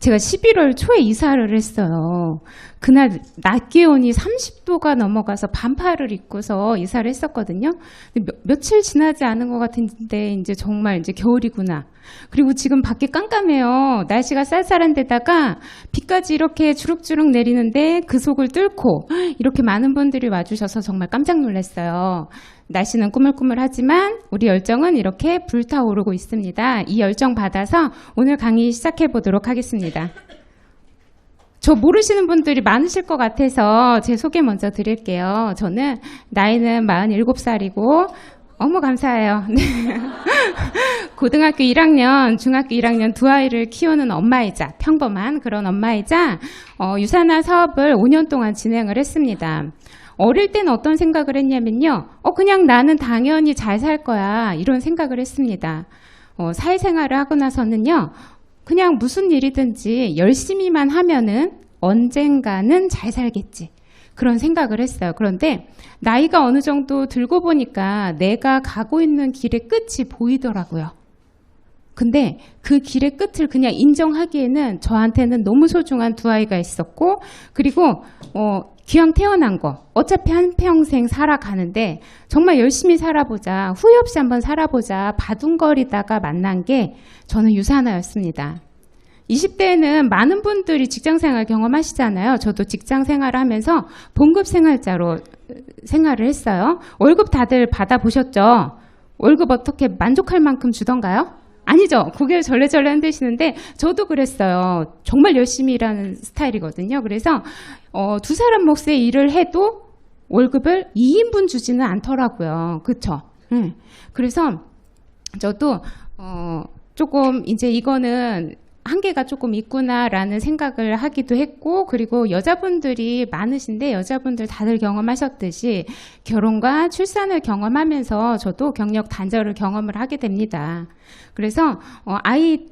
제가 11월 초에 이사를 했어요. 그날 낮 기온이 30도가 넘어가서 반팔을 입고서 이사를 했었거든요. 근데 며칠 지나지 않은 것 같은데 이제 정말 이제 겨울이구나. 그리고 지금 밖에 깜깜해요. 날씨가 쌀쌀한 데다가 비까지 이렇게 주룩주룩 내리는데 그 속을 뚫고 이렇게 많은 분들이 와주셔서 정말 깜짝 놀랐어요. 날씨는 꾸물꾸물하지만 우리 열정은 이렇게 불타오르고 있습니다. 이 열정 받아서 오늘 강의 시작해 보도록 하겠습니다. 저 모르시는 분들이 많으실 것 같아서 제 소개 먼저 드릴게요. 저는 나이는 47살이고 어머 감사해요. 네. 고등학교 1학년, 중학교 1학년 두 아이를 키우는 엄마이자 평범한 그런 엄마이자 유산화 사업을 5년 동안 진행을 했습니다. 어릴 때는 어떤 생각을 했냐면요. 그냥 나는 당연히 잘 살 거야. 이런 생각을 했습니다. 사회생활을 하고 나서는요. 그냥 무슨 일이든지 열심히만 하면은 언젠가는 잘 살겠지. 그런 생각을 했어요. 그런데 나이가 어느 정도 들고 보니까 내가 가고 있는 길의 끝이 보이더라고요. 근데 그 길의 끝을 그냥 인정하기에는 저한테는 너무 소중한 두 아이가 있었고 그리고 기왕 태어난 거 어차피 한평생 살아가는데 정말 열심히 살아보자 후회 없이 한번 살아보자 바둥거리다가 만난 게 저는 유산화였습니다. 20대에는 많은 분들이 직장생활 경험하시잖아요. 저도 직장생활을 하면서 봉급생활자로 생활을 했어요. 월급 다들 받아보셨죠? 월급 어떻게 만족할 만큼 주던가요? 아니죠. 고개를 절레절레 흔드시는데 저도 그랬어요. 정말 열심히 일하는 스타일이거든요. 그래서 두 사람 몫의 일을 해도 월급을 2인분 주지는 않더라고요. 그렇죠? 그래서 저도 조금 이제 이거는 한계가 조금 있구나라는 생각을 하기도 했고 그리고 여자분들이 많으신데 여자분들 다들 경험하셨듯이 결혼과 출산을 경험하면서 저도 경력 단절을 경험을 하게 됩니다. 그래서 아이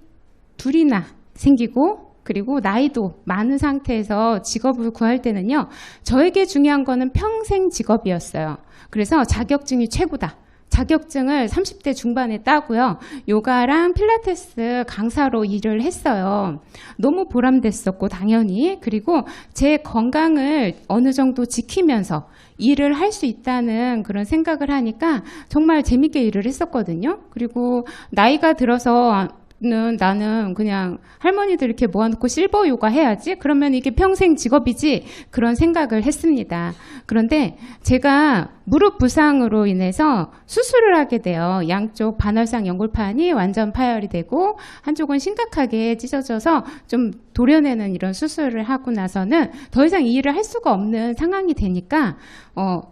둘이나 생기고 그리고 나이도 많은 상태에서 직업을 구할 때는요. 저에게 중요한 거는 평생 직업이었어요. 그래서 자격증이 최고다. 자격증을 30대 중반에 따고요. 요가랑 필라테스 강사로 일을 했어요. 너무 보람됐었고 당연히 그리고 제 건강을 어느 정도 지키면서 일을 할 수 있다는 그런 생각을 하니까 정말 재밌게 일을 했었거든요. 그리고 나이가 들어서 나는 그냥 할머니들 이렇게 모아놓고 실버 요가 해야지 그러면 이게 평생 직업이지 그런 생각을 했습니다. 그런데 제가 무릎 부상으로 인해서 수술을 하게 돼요. 양쪽 반월상 연골판이 완전 파열이 되고 한쪽은 심각하게 찢어져서 좀 도려내는 이런 수술을 하고 나서는 더 이상 이 일을 할 수가 없는 상황이 되니까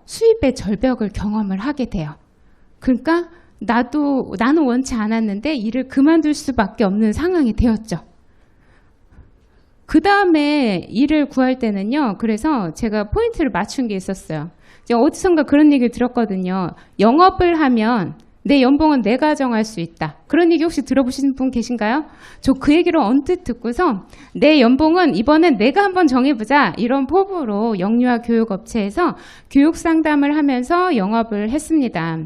수입의 절벽을 경험을 하게 돼요. 그러니까 나는 원치 않았는데 일을 그만둘 수밖에 없는 상황이 되었죠. 그 다음에 일을 구할 때는요. 그래서 제가 포인트를 맞춘 게 있었어요. 어디선가 그런 얘기를 들었거든요. 영업을 하면 내 연봉은 내가 정할 수 있다. 그런 얘기 혹시 들어보신 분 계신가요? 저 그 얘기를 언뜻 듣고서 내 연봉은 이번엔 내가 한번 정해보자. 이런 포부로 영유아 교육업체에서 교육 상담을 하면서 영업을 했습니다.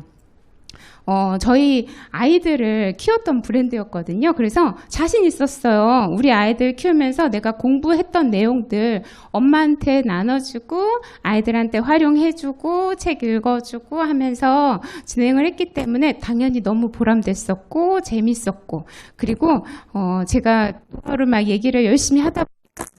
저희 아이들을 키웠던 브랜드였거든요. 그래서 자신 있었어요. 우리 아이들 키우면서 내가 공부했던 내용들 엄마한테 나눠주고 아이들한테 활용해주고 책 읽어주고 하면서 진행을 했기 때문에 당연히 너무 보람됐었고 재밌었고 그리고 제가 그거를 막 얘기를 열심히 하다 보니까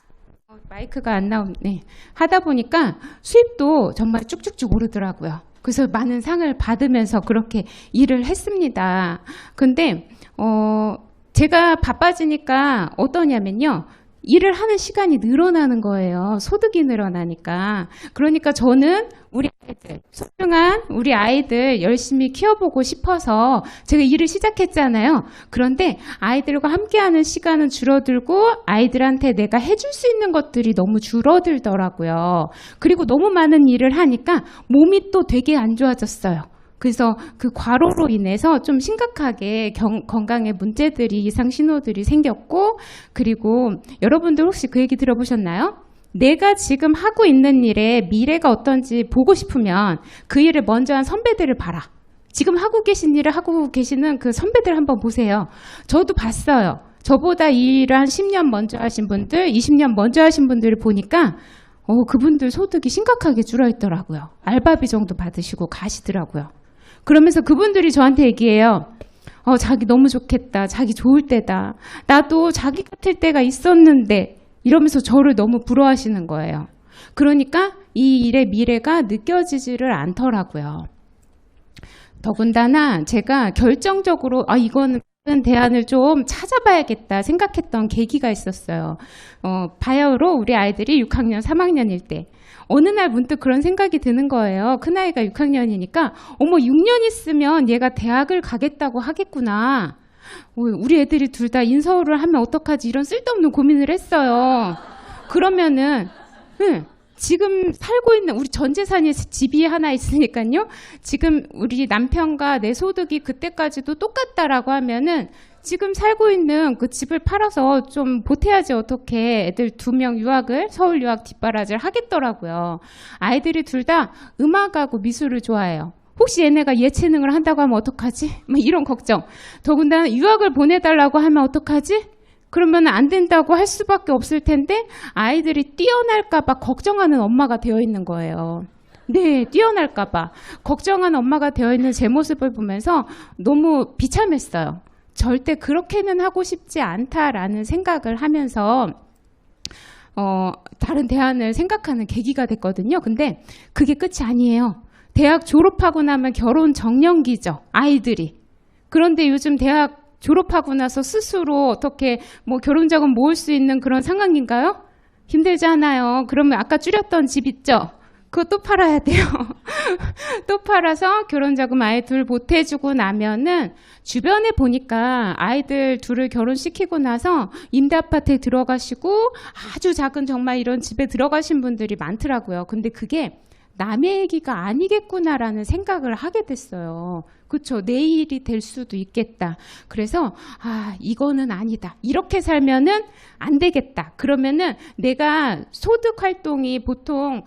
마이크가 안 나오네. 하다 보니까 수입도 정말 쭉쭉쭉 오르더라고요. 그래서 많은 상을 받으면서 그렇게 일을 했습니다. 근데 제가 바빠지니까 어떠냐면요. 일을 하는 시간이 늘어나는 거예요. 소득이 늘어나니까. 그러니까 저는 우리 아이들, 소중한 우리 아이들 열심히 키워보고 싶어서 제가 일을 시작했잖아요. 그런데 아이들과 함께하는 시간은 줄어들고 아이들한테 내가 해줄 수 있는 것들이 너무 줄어들더라고요. 그리고 너무 많은 일을 하니까 몸이 또 되게 안 좋아졌어요. 그래서 그 과로로 인해서 좀 심각하게 건강에 문제들이 이상 신호들이 생겼고 그리고 여러분들 혹시 그 얘기 들어보셨나요? 내가 지금 하고 있는 일의 미래가 어떤지 보고 싶으면 그 일을 먼저 한 선배들을 봐라. 지금 하고 계신 일을 하고 계시는 그 선배들 한번 보세요. 저도 봤어요. 저보다 이 일을 한 10년 먼저 하신 분들, 20년 먼저 하신 분들을 보니까 그분들 소득이 심각하게 줄어있더라고요. 알바비 정도 받으시고 가시더라고요. 그러면서 그분들이 저한테 얘기해요. 자기 너무 좋겠다. 자기 좋을 때다. 나도 자기 같을 때가 있었는데 이러면서 저를 너무 부러워하시는 거예요. 그러니까 이 일의 미래가 느껴지지를 않더라고요. 더군다나 제가 결정적으로 이거는 대안을 좀 찾아봐야겠다 생각했던 계기가 있었어요. 바야흐로 우리 아이들이 6학년, 3학년일 때 어느 날 문득 그런 생각이 드는 거예요. 큰아이가 6학년이니까 어머 6년 있으면 얘가 대학을 가겠다고 하겠구나. 우리 애들이 둘 다 인서울을 하면 어떡하지 이런 쓸데없는 고민을 했어요. 그러면은 지금 살고 있는 우리 전 재산이 집이 하나 있으니까요. 지금 우리 남편과 내 소득이 그때까지도 똑같다라고 하면은 지금 살고 있는 그 집을 팔아서 좀 보태야지 어떻게 애들 2명 유학을 서울 유학 뒷바라지를 하겠더라고요. 아이들이 둘 다 음악하고 미술을 좋아해요. 혹시 얘네가 예체능을 한다고 하면 어떡하지? 뭐 이런 걱정. 더군다나 유학을 보내달라고 하면 어떡하지? 그러면 안 된다고 할 수밖에 없을 텐데 아이들이 뛰어날까 봐 걱정하는 엄마가 되어 있는 거예요. 네, 뛰어날까 봐 걱정하는 엄마가 되어 있는 제 모습을 보면서 너무 비참했어요. 절대 그렇게는 하고 싶지 않다라는 생각을 하면서 다른 대안을 생각하는 계기가 됐거든요. 근데 그게 끝이 아니에요. 대학 졸업하고 나면 결혼 정년기죠. 아이들이. 그런데 요즘 대학 졸업하고 나서 스스로 어떻게 결혼 자금 모을 수 있는 그런 상황인가요? 힘들잖아요. 그러면 아까 줄였던 집 있죠? 그거 또 팔아야 돼요. 또 팔아서 결혼 자금 아이 둘 보태주고 나면은 주변에 보니까 아이들 둘을 결혼시키고 나서 임대 아파트에 들어가시고 아주 작은 정말 이런 집에 들어가신 분들이 많더라고요. 근데 그게 남의 얘기가 아니겠구나라는 생각을 하게 됐어요. 그렇죠. 내 일이 될 수도 있겠다. 그래서 이거는 아니다. 이렇게 살면은 안 되겠다. 그러면은 내가 소득 활동이 보통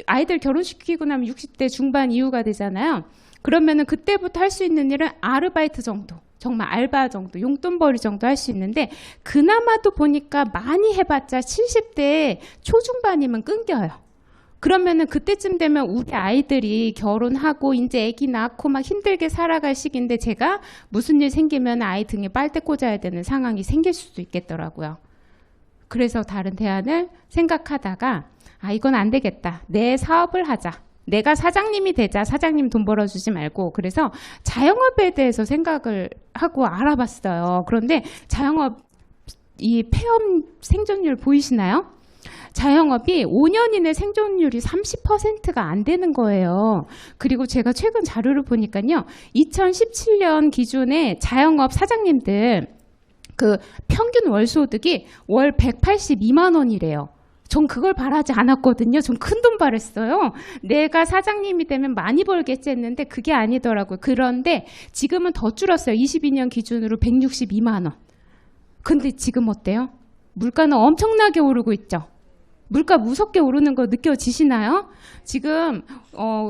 아이들 결혼시키고 나면 60대 중반 이후가 되잖아요. 그러면은 그때부터 할 수 있는 일은 아르바이트 정도. 정말 알바 정도, 용돈벌이 정도 할 수 있는데 그나마도 보니까 많이 해봤자 70대 초중반이면 끊겨요. 그러면은 그때쯤 되면 우리 아이들이 결혼하고 이제 아기 낳고 막 힘들게 살아갈 시기인데 제가 무슨 일 생기면 아이 등에 빨대 꽂아야 되는 상황이 생길 수도 있겠더라고요. 그래서 다른 대안을 생각하다가 이건 안 되겠다. 내 사업을 하자. 내가 사장님이 되자. 사장님 돈 벌어주지 말고. 그래서 자영업에 대해서 생각을 하고 알아봤어요. 그런데 자영업 이 폐업 생존율 보이시나요? 자영업이 5년 이내 생존율이 30%가 안 되는 거예요. 그리고 제가 최근 자료를 보니까요. 2017년 기준에 자영업 사장님들 그 평균 월소득이 월 182만 원이래요. 전 그걸 바라지 않았거든요. 전 큰 돈 바랬어요. 내가 사장님이 되면 많이 벌겠지 했는데 그게 아니더라고요. 그런데 지금은 더 줄었어요. 22년 기준으로 162만 원. 근데 지금 어때요? 물가는 엄청나게 오르고 있죠. 물가 무섭게 오르는 거 느껴지시나요? 지금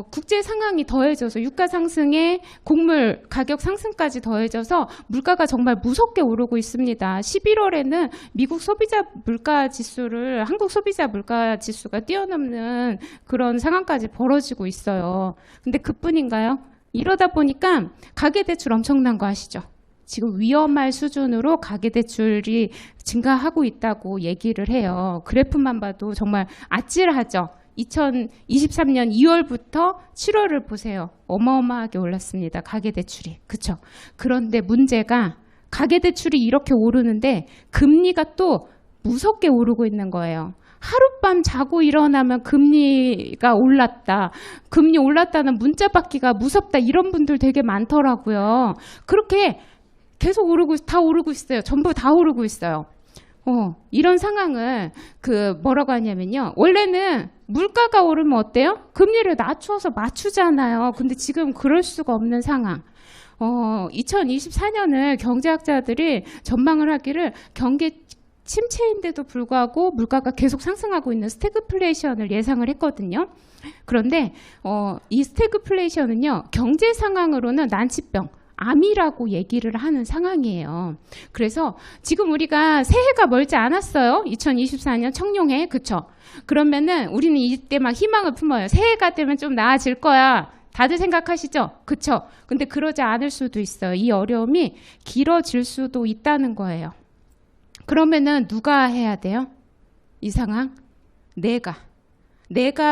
국제 상황이 더해져서 유가 상승에 곡물 가격 상승까지 더해져서 물가가 정말 무섭게 오르고 있습니다. 11월에는 미국 소비자 물가 지수를 한국 소비자 물가 지수가 뛰어넘는 그런 상황까지 벌어지고 있어요. 근데 그뿐인가요? 이러다 보니까 가계대출 엄청난 거 아시죠? 지금 위험할 수준으로 가계대출이 증가하고 있다고 얘기를 해요. 그래프만 봐도 정말 아찔하죠. 2023년 2월부터 7월을 보세요. 어마어마하게 올랐습니다. 가계대출이. 그렇죠? 그런데 문제가 가계대출이 이렇게 오르는데 금리가 또 무섭게 오르고 있는 거예요. 하룻밤 자고 일어나면 금리가 올랐다. 금리 올랐다는 문자 받기가 무섭다. 이런 분들 되게 많더라고요. 그렇게 계속 다 오르고 있어요. 전부 다 오르고 있어요. 이런 상황을 뭐라고 하냐면요. 원래는 물가가 오르면 어때요? 금리를 낮춰서 맞추잖아요. 근데 지금 그럴 수가 없는 상황. 2024년을 경제학자들이 전망을 하기를 경기 침체인데도 불구하고 물가가 계속 상승하고 있는 스태그플레이션을 예상을 했거든요. 그런데 이 스태그플레이션은요. 경제 상황으로는 난치병. 암이라고 얘기를 하는 상황이에요. 그래서 지금 우리가 새해가 멀지 않았어요. 2024년 청룡해. 그쵸? 그러면은 우리는 이때 막 희망을 품어요. 새해가 되면 좀 나아질 거야. 다들 생각하시죠? 그쵸? 근데 그러지 않을 수도 있어요. 이 어려움이 길어질 수도 있다는 거예요. 그러면은 누가 해야 돼요? 이 상황? 내가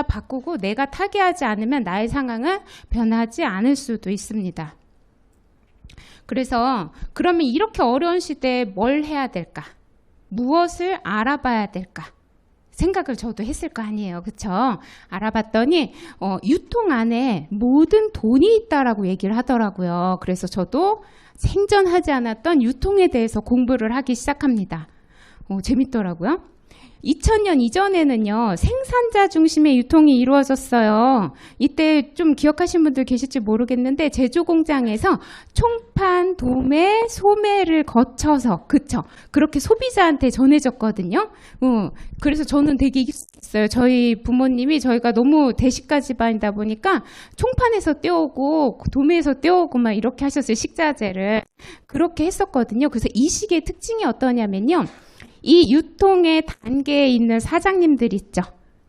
바꾸고 내가 타개하지 않으면 나의 상황은 변하지 않을 수도 있습니다. 그래서 그러면 이렇게 어려운 시대에 뭘 해야 될까? 무엇을 알아봐야 될까? 생각을 저도 했을 거 아니에요. 그쵸? 알아봤더니 유통 안에 모든 돈이 있다라고 얘기를 하더라고요. 그래서 저도 생전하지 않았던 유통에 대해서 공부를 하기 시작합니다. 재밌더라고요. 2000년 이전에는요, 생산자 중심의 유통이 이루어졌어요. 이때 좀 기억하신 분들 계실지 모르겠는데, 제조 공장에서 총판, 도매, 소매를 거쳐서, 그쵸? 그렇게 소비자한테 전해졌거든요. 그래서 저는 되게 익숙했어요. 저희 부모님이 저희가 너무 대식가 집안이다 보니까 총판에서 떼오고, 도매에서 떼오고 막 이렇게 하셨어요. 식자재를. 그렇게 했었거든요. 그래서 이 시기의 특징이 어떠냐면요. 이 유통의 단계에 있는 사장님들 있죠.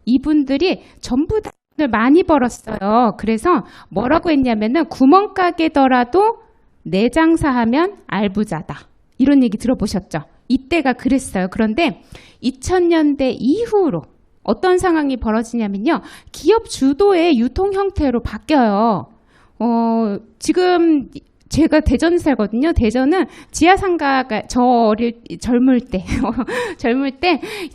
이분들이 전부 다 돈을 많이 벌었어요. 그래서 뭐라고 했냐면은 구멍가게더라도 내 장사하면 알부자다. 이런 얘기 들어보셨죠? 이때가 그랬어요. 그런데 2000년대 이후로 어떤 상황이 벌어지냐면요. 기업 주도의 유통 형태로 바뀌어요. 지금 제가 대전에 살거든요. 대전은 지하상가가 젊을 때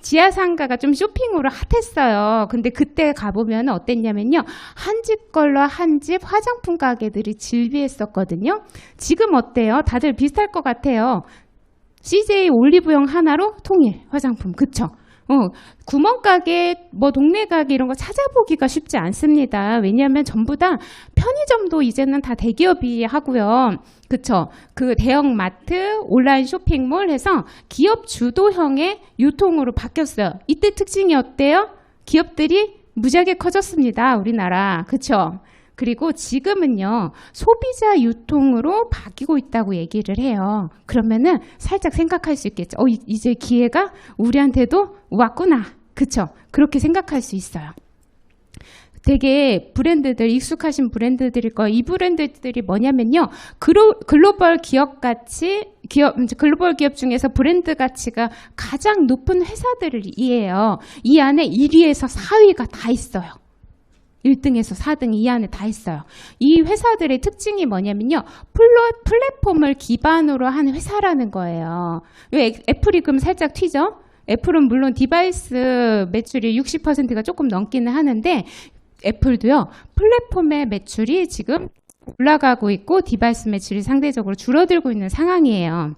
지하상가가 좀 쇼핑으로 핫했어요. 근데 그때 가보면 어땠냐면요. 한 집 걸러 한 집 화장품 가게들이 질비했었거든요. 지금 어때요? 다들 비슷할 것 같아요. CJ 올리브영 하나로 통일 화장품. 그쵸? 구멍가게, 동네 가게 이런 거 찾아보기가 쉽지 않습니다. 왜냐하면 전부 다 편의점도 이제는 다 대기업이 하고요. 그쵸? 그 대형마트, 온라인 쇼핑몰 해서 기업 주도형의 유통으로 바뀌었어요. 이때 특징이 어때요? 기업들이 무지하게 커졌습니다. 우리나라. 그쵸? 그리고 지금은요, 소비자 유통으로 바뀌고 있다고 얘기를 해요. 그러면은 살짝 생각할 수 있겠죠. 이제 기회가 우리한테도 왔구나. 그쵸? 그렇게 생각할 수 있어요. 되게 브랜드들, 익숙하신 브랜드들일 거예요. 이 브랜드들이 뭐냐면요. 글로벌 기업 중에서 브랜드 가치가 가장 높은 회사들이에요. 이 안에 1위에서 4위가 다 있어요. 1등에서 4등 이 안에 다 있어요. 이 회사들의 특징이 뭐냐면요. 플랫폼을 기반으로 한 회사라는 거예요. 왜 애플이 그럼 살짝 튀죠? 애플은 물론 디바이스 매출이 60%가 조금 넘기는 하는데 애플도요. 플랫폼의 매출이 지금 올라가고 있고 디바이스 매출이 상대적으로 줄어들고 있는 상황이에요.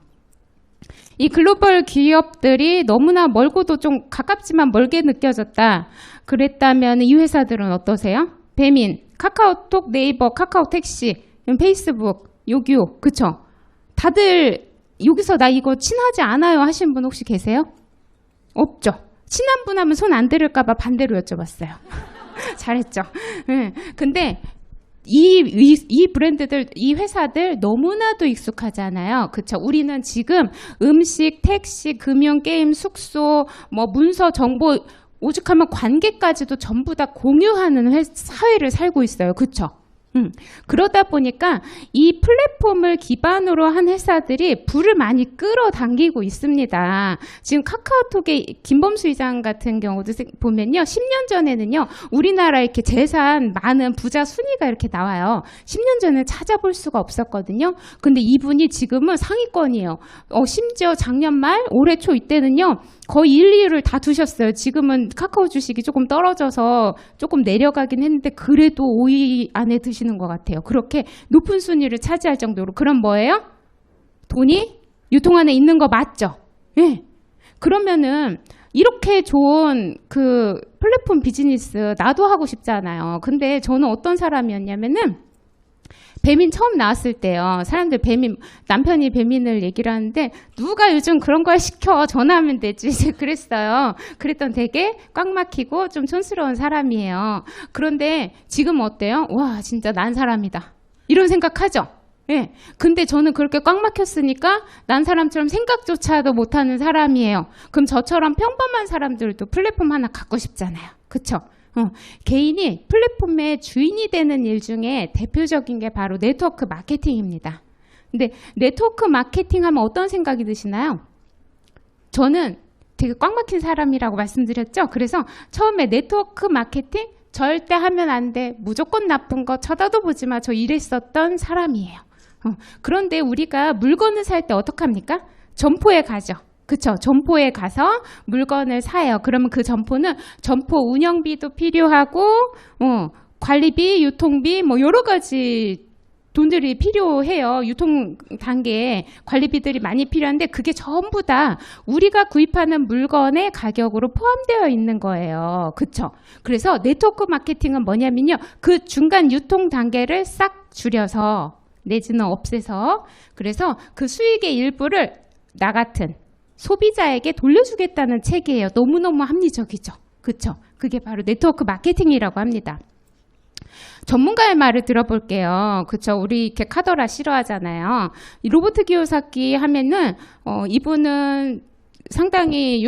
이 글로벌 기업들이 너무나 멀고도 좀 가깝지만 멀게 느껴졌다. 그랬다면 이 회사들은 어떠세요? 배민, 카카오톡, 네이버, 카카오택시, 페이스북, 요기요. 그쵸? 다들 여기서 나 이거 친하지 않아요 하신 분 혹시 계세요? 없죠? 친한 분 하면 손 안 들을까 봐 반대로 여쭤봤어요. 잘했죠? 근데 이 브랜드들, 이 회사들 너무나도 익숙하잖아요. 그쵸? 우리는 지금 음식, 택시, 금융, 게임, 숙소, 문서, 정보, 오죽하면 관계까지도 전부 다 공유하는 사회를 살고 있어요. 그쵸? 그러다 보니까 이 플랫폼을 기반으로 한 회사들이 부를 많이 끌어당기고 있습니다. 지금 카카오톡의 김범수 이장 같은 경우도 보면요. 10년 전에는요. 우리나라 이렇게 재산 많은 부자 순위가 이렇게 나와요. 10년 전에 찾아볼 수가 없었거든요. 근데 이분이 지금은 상위권이에요. 심지어 작년 말, 올해 초 이때는요. 거의 1, 2위를 다 두셨어요. 지금은 카카오 주식이 조금 떨어져서 조금 내려가긴 했는데 그래도 5위 안에 드시는 것 같아요. 그렇게 높은 순위를 차지할 정도로. 그럼 뭐예요? 돈이 유통 안에 있는 거 맞죠? 예. 그러면은 이렇게 좋은 그 플랫폼 비즈니스 나도 하고 싶잖아요. 근데 저는 어떤 사람이었냐면은 배민 처음 나왔을 때요. 사람들 남편이 배민을 얘기를 하는데 누가 요즘 그런 걸 시켜 전화하면 되지 그랬어요. 그랬던 되게 꽉 막히고 좀 촌스러운 사람이에요. 그런데 지금 어때요? 와 진짜 난 사람이다. 이런 생각하죠? 예. 근데 저는 그렇게 꽉 막혔으니까 난 사람처럼 생각조차도 못하는 사람이에요. 그럼 저처럼 평범한 사람들도 플랫폼 하나 갖고 싶잖아요. 그쵸? 개인이 플랫폼의 주인이 되는 일 중에 대표적인 게 바로 네트워크 마케팅입니다. 근데 네트워크 마케팅 하면 어떤 생각이 드시나요? 저는 되게 꽉 막힌 사람이라고 말씀드렸죠? 그래서 처음에 네트워크 마케팅 절대 하면 안 돼. 무조건 나쁜 거 쳐다도 보지 마. 저 이랬었던 사람이에요. 그런데 우리가 물건을 살 때 어떡합니까? 점포에 가죠. 그쵸? 점포에 가서 물건을 사요. 그러면 그 점포는 점포 운영비도 필요하고, 관리비, 유통비, 뭐 여러 가지 돈들이 필요해요. 유통 단계에 관리비들이 많이 필요한데 그게 전부 다 우리가 구입하는 물건의 가격으로 포함되어 있는 거예요. 그쵸? 그래서 네트워크 마케팅은 뭐냐면요. 그 중간 유통 단계를 싹 줄여서 내지는 없애서 그래서 그 수익의 일부를 나 같은 소비자에게 돌려주겠다는 체계예요. 너무너무 합리적이죠. 그쵸? 그게 바로 네트워크 마케팅이라고 합니다. 전문가의 말을 들어볼게요. 그쵸? 우리 이렇게 카더라 싫어하잖아요. 이 로버트 기요사키 하면은, 이분은 상당히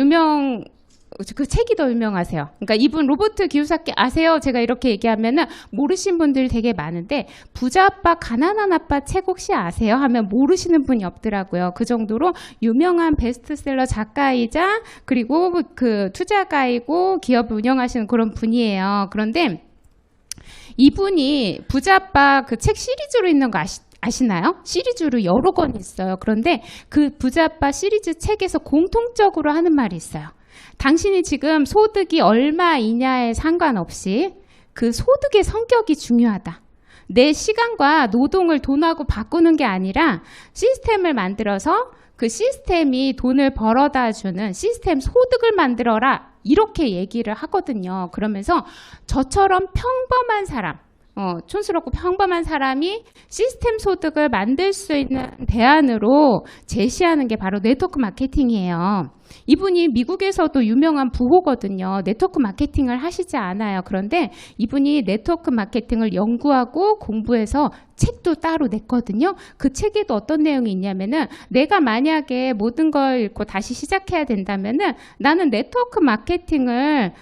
그 책이 더 유명하세요. 그러니까 이분 로버트 기요사키 아세요? 제가 이렇게 얘기하면은 모르신 분들이 되게 많은데 부자 아빠 가난한 아빠 책 혹시 아세요? 하면 모르시는 분이 없더라고요. 그 정도로 유명한 베스트셀러 작가이자 그리고 그 투자가이고 기업을 운영하시는 그런 분이에요. 그런데 이분이 부자 아빠 그 책 시리즈로 있는 거 아시나요? 시리즈로 여러 권 있어요. 그런데 그 부자 아빠 시리즈 책에서 공통적으로 하는 말이 있어요. 당신이 지금 소득이 얼마이냐에 상관없이 그 소득의 성격이 중요하다. 내 시간과 노동을 돈하고 바꾸는 게 아니라 시스템을 만들어서 그 시스템이 돈을 벌어다 주는 시스템 소득을 만들어라. 이렇게 얘기를 하거든요. 그러면서 저처럼 평범한 사람, 촌스럽고 평범한 사람이 시스템 소득을 만들 수 있는 대안으로 제시하는 게 바로 네트워크 마케팅이에요. 이분이 미국에서도 유명한 부호거든요. 네트워크 마케팅을 하시지 않아요. 그런데 이분이 네트워크 마케팅을 연구하고 공부해서 책도 따로 냈거든요. 그 책에도 어떤 내용이 있냐면은 내가 만약에 모든 걸 읽고 다시 시작해야 된다면은 나는 네트워크 마케팅을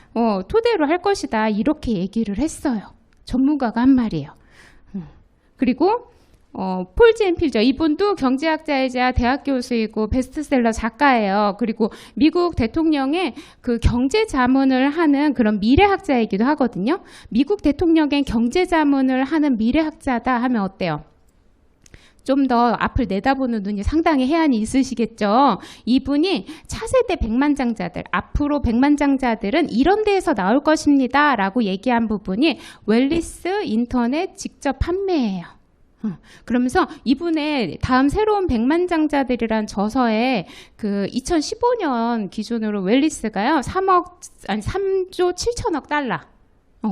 토대로 할 것이다. 이렇게 얘기를 했어요. 전문가가 한 말이에요. 그리고 폴 제인 필저 이분도 경제학자이자 대학 교수이고 베스트셀러 작가예요. 그리고 미국 대통령의 그 경제 자문을 하는 그런 미래학자이기도 하거든요. 미국 대통령의 경제 자문을 하는 미래학자다 하면 어때요? 좀 더 앞을 내다보는 눈이 상당히 해안이 있으시겠죠. 이분이 차세대 백만장자들, 앞으로 백만장자들은 이런 데에서 나올 것입니다 라고 얘기한 부분이 웰리스 인터넷 직접 판매예요. 그러면서 이분의 다음 새로운 백만장자들이란 저서에 그 2015년 기준으로 웰리스가요 3조 7천억 달러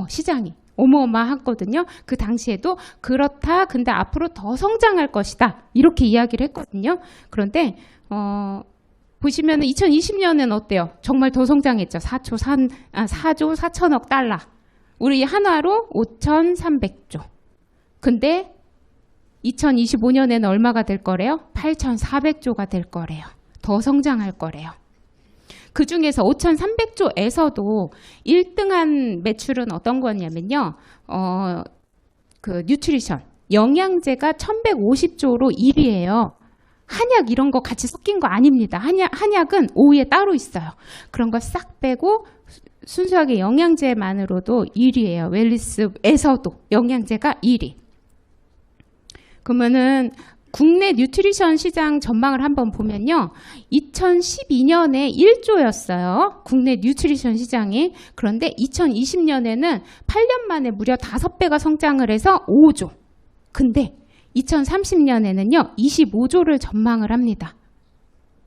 시장이 어마어마하거든요. 그 당시에도 그렇다. 근데 앞으로 더 성장할 것이다. 이렇게 이야기를 했거든요. 그런데 보시면 2020년은 어때요? 정말 더 성장했죠. 4조 4천억 달러. 우리 한화로 5,300조. 근데 2025년에는 얼마가 될 거래요? 8,400조가 될 거래요. 더 성장할 거래요. 그 중에서 5,300조에서도 1등한 매출은 어떤 거냐면요. 그 뉴트리션, 영양제가 1,150조로 1위예요. 한약 이런 거 같이 섞인 거 아닙니다. 한약은 5위에 따로 있어요. 그런 거 싹 빼고 순수하게 영양제만으로도 1위예요. 웰리스에서도 영양제가 1위. 그러면은 국내 뉴트리션 시장 전망을 한번 보면요. 2012년에 1조였어요. 국내 뉴트리션 시장이. 그런데 2020년에는 8년 만에 무려 5배가 성장을 해서 5조. 근데 2030년에는요. 25조를 전망을 합니다.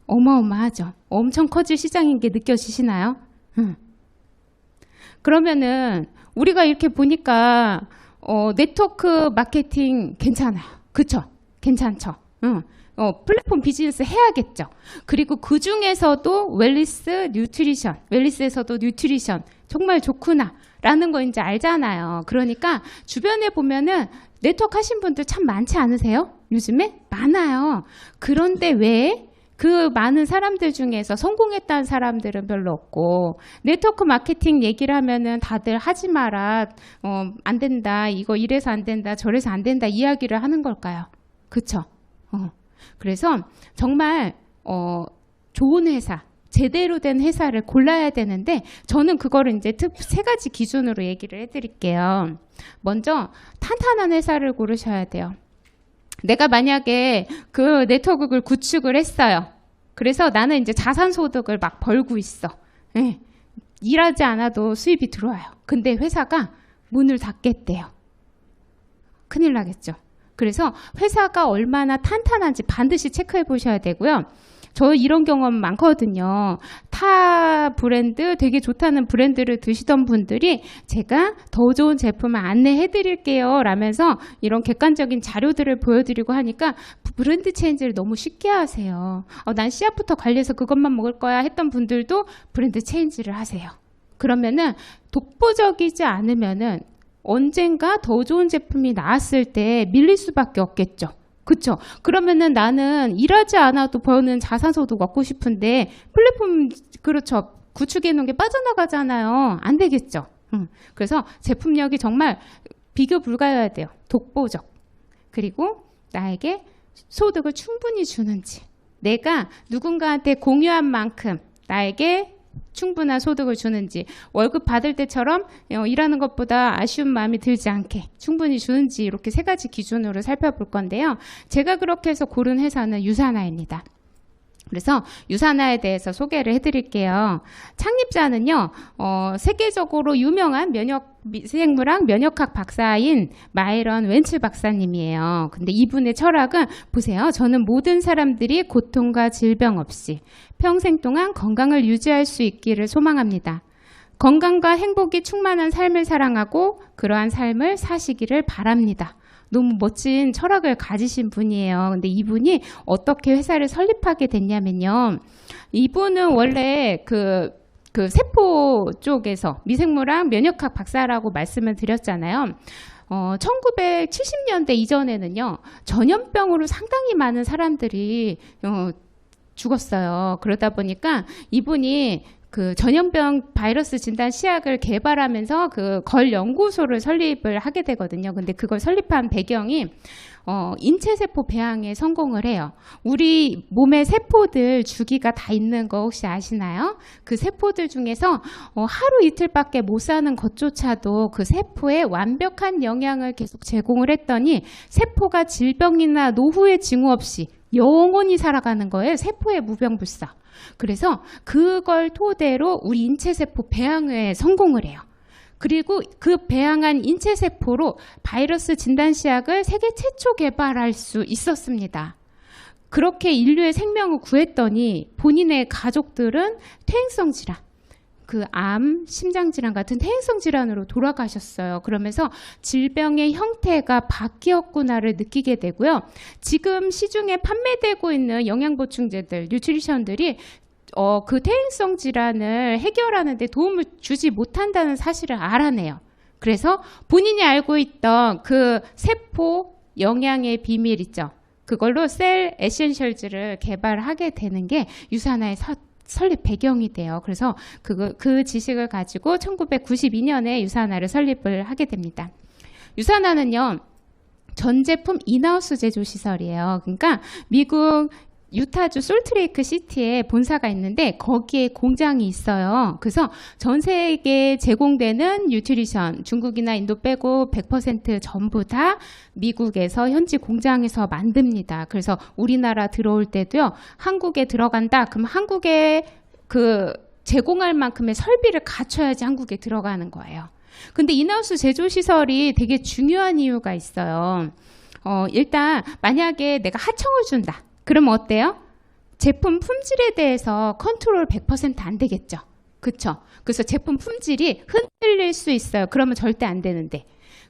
어마어마하죠. 엄청 커질 시장인 게 느껴지시나요? 그러면은 우리가 이렇게 보니까 네트워크 마케팅 괜찮아요. 그쵸? 괜찮죠? 플랫폼 비즈니스 해야겠죠. 그리고 그 중에서도 웰리스에서도 뉴트리션 정말 좋구나 라는 거 이제 알잖아요. 그러니까 주변에 보면은 네트워크 하신 분들 참 많지 않으세요? 요즘에 많아요. 그런데 왜 그 많은 사람들 중에서 성공했다는 사람들은 별로 없고, 네트워크 마케팅 얘기를 하면은 다들 하지 마라, 안 된다, 이거 이래서 안 된다, 저래서 안 된다 이야기를 하는 걸까요? 그쵸? 그래서 정말 좋은 회사, 제대로 된 회사를 골라야 되는데, 저는 그거를 이제 세 가지 기준으로 얘기를 해드릴게요. 먼저 탄탄한 회사를 고르셔야 돼요. 내가 만약에 그 네트워크를 구축을 했어요. 그래서 나는 이제 자산소득을 막 벌고 있어. 네. 일하지 않아도 수입이 들어와요. 근데 회사가 문을 닫겠대요. 큰일 나겠죠. 그래서 회사가 얼마나 탄탄한지 반드시 체크해 보셔야 되고요. 저 이런 경험 많거든요. 타 브랜드, 되게 좋다는 브랜드를 드시던 분들이 제가 더 좋은 제품을 안내해 드릴게요 라면서 이런 객관적인 자료들을 보여드리고 하니까 브랜드 체인지를 너무 쉽게 하세요. 난 씨앗부터 관리해서 그것만 먹을 거야 했던 분들도 브랜드 체인지를 하세요. 그러면은 독보적이지 않으면은 언젠가 더 좋은 제품이 나왔을 때 밀릴 수밖에 없겠죠. 그쵸? 그러면은 나는 일하지 않아도 버는 자산소득 얻고 싶은데 플랫폼, 그렇죠. 구축해 놓은 게 빠져나가잖아요. 안 되겠죠. 그래서 제품력이 정말 비교 불가여야 돼요. 독보적. 그리고 나에게 소득을 충분히 주는지, 내가 누군가한테 공유한 만큼 나에게 충분한 소득을 주는지, 월급 받을 때처럼 일하는 것보다 아쉬운 마음이 들지 않게 충분히 주는지, 이렇게 세 가지 기준으로 살펴볼 건데요. 제가 그렇게 해서 고른 회사는 유사나입니다. 그래서 유사나에 대해서 소개를 해드릴게요. 창립자는요, 세계적으로 유명한 미생물학 면역학 박사인 마이런 웬츠 박사님이에요. 근데 이분의 철학은 보세요. 저는 모든 사람들이 고통과 질병 없이 평생 동안 건강을 유지할 수 있기를 소망합니다. 건강과 행복이 충만한 삶을 사랑하고 그러한 삶을 사시기를 바랍니다. 너무 멋진 철학을 가지신 분이에요. 근데 이분이 어떻게 회사를 설립하게 됐냐면요. 이분은 원래 그 세포 쪽에서 미생물학 면역학 박사라고 말씀을 드렸잖아요. 1970년대 이전에는요, 전염병으로 상당히 많은 사람들이 죽었어요. 그러다 보니까 이분이 그 전염병 바이러스 진단 시약을 개발하면서 그 걸 연구소를 설립을 하게 되거든요. 근데 그걸 설립한 배경이 인체세포 배양에 성공을 해요. 우리 몸의 세포들 주기가 다 있는 거 혹시 아시나요? 그 세포들 중에서 하루 이틀밖에 못 사는 것조차도 그 세포에 완벽한 영양을 계속 제공을 했더니 세포가 질병이나 노후의 징후 없이 영원히 살아가는 거예요. 세포의 무병불사. 그래서 그걸 토대로 우리 인체세포 배양에 성공을 해요. 그리고 그 배양한 인체세포로 바이러스 진단시약을 세계 최초 개발할 수 있었습니다. 그렇게 인류의 생명을 구했더니 본인의 가족들은 퇴행성 질환, 그 암, 심장질환 같은 퇴행성 질환으로 돌아가셨어요. 그러면서 질병의 형태가 바뀌었구나를 느끼게 되고요. 지금 시중에 판매되고 있는 영양보충제들, 뉴트리션들이 그 퇴행성 질환을 해결하는 데 도움을 주지 못한다는 사실을 알아내요. 그래서 본인이 알고 있던 그 세포 영양의 비밀 있죠. 그걸로 셀 에센셜즈를 개발하게 되는 게 유사나의 설립 배경이 돼요. 그래서 그 지식을 가지고 1992년에 유사나를 설립을 하게 됩니다. 유사나는요, 전 제품 인하우스 제조 시설이에요. 그러니까 미국 유타주 솔트레이크 시티에 본사가 있는데 거기에 공장이 있어요. 그래서 전 세계에 제공되는 뉴트리션, 중국이나 인도 빼고 100% 전부 다 미국에서 현지 공장에서 만듭니다. 그래서 우리나라 들어올 때도요, 한국에 들어간다. 그럼 한국에 그 제공할 만큼의 설비를 갖춰야지 한국에 들어가는 거예요. 근데 인하우스 제조 시설이 되게 중요한 이유가 있어요. 일단 만약에 내가 하청을 준다. 그러면 어때요? 제품 품질에 대해서 컨트롤 100% 안 되겠죠. 그쵸? 그래서 제품 품질이 흔들릴 수 있어요. 그러면 절대 안 되는데.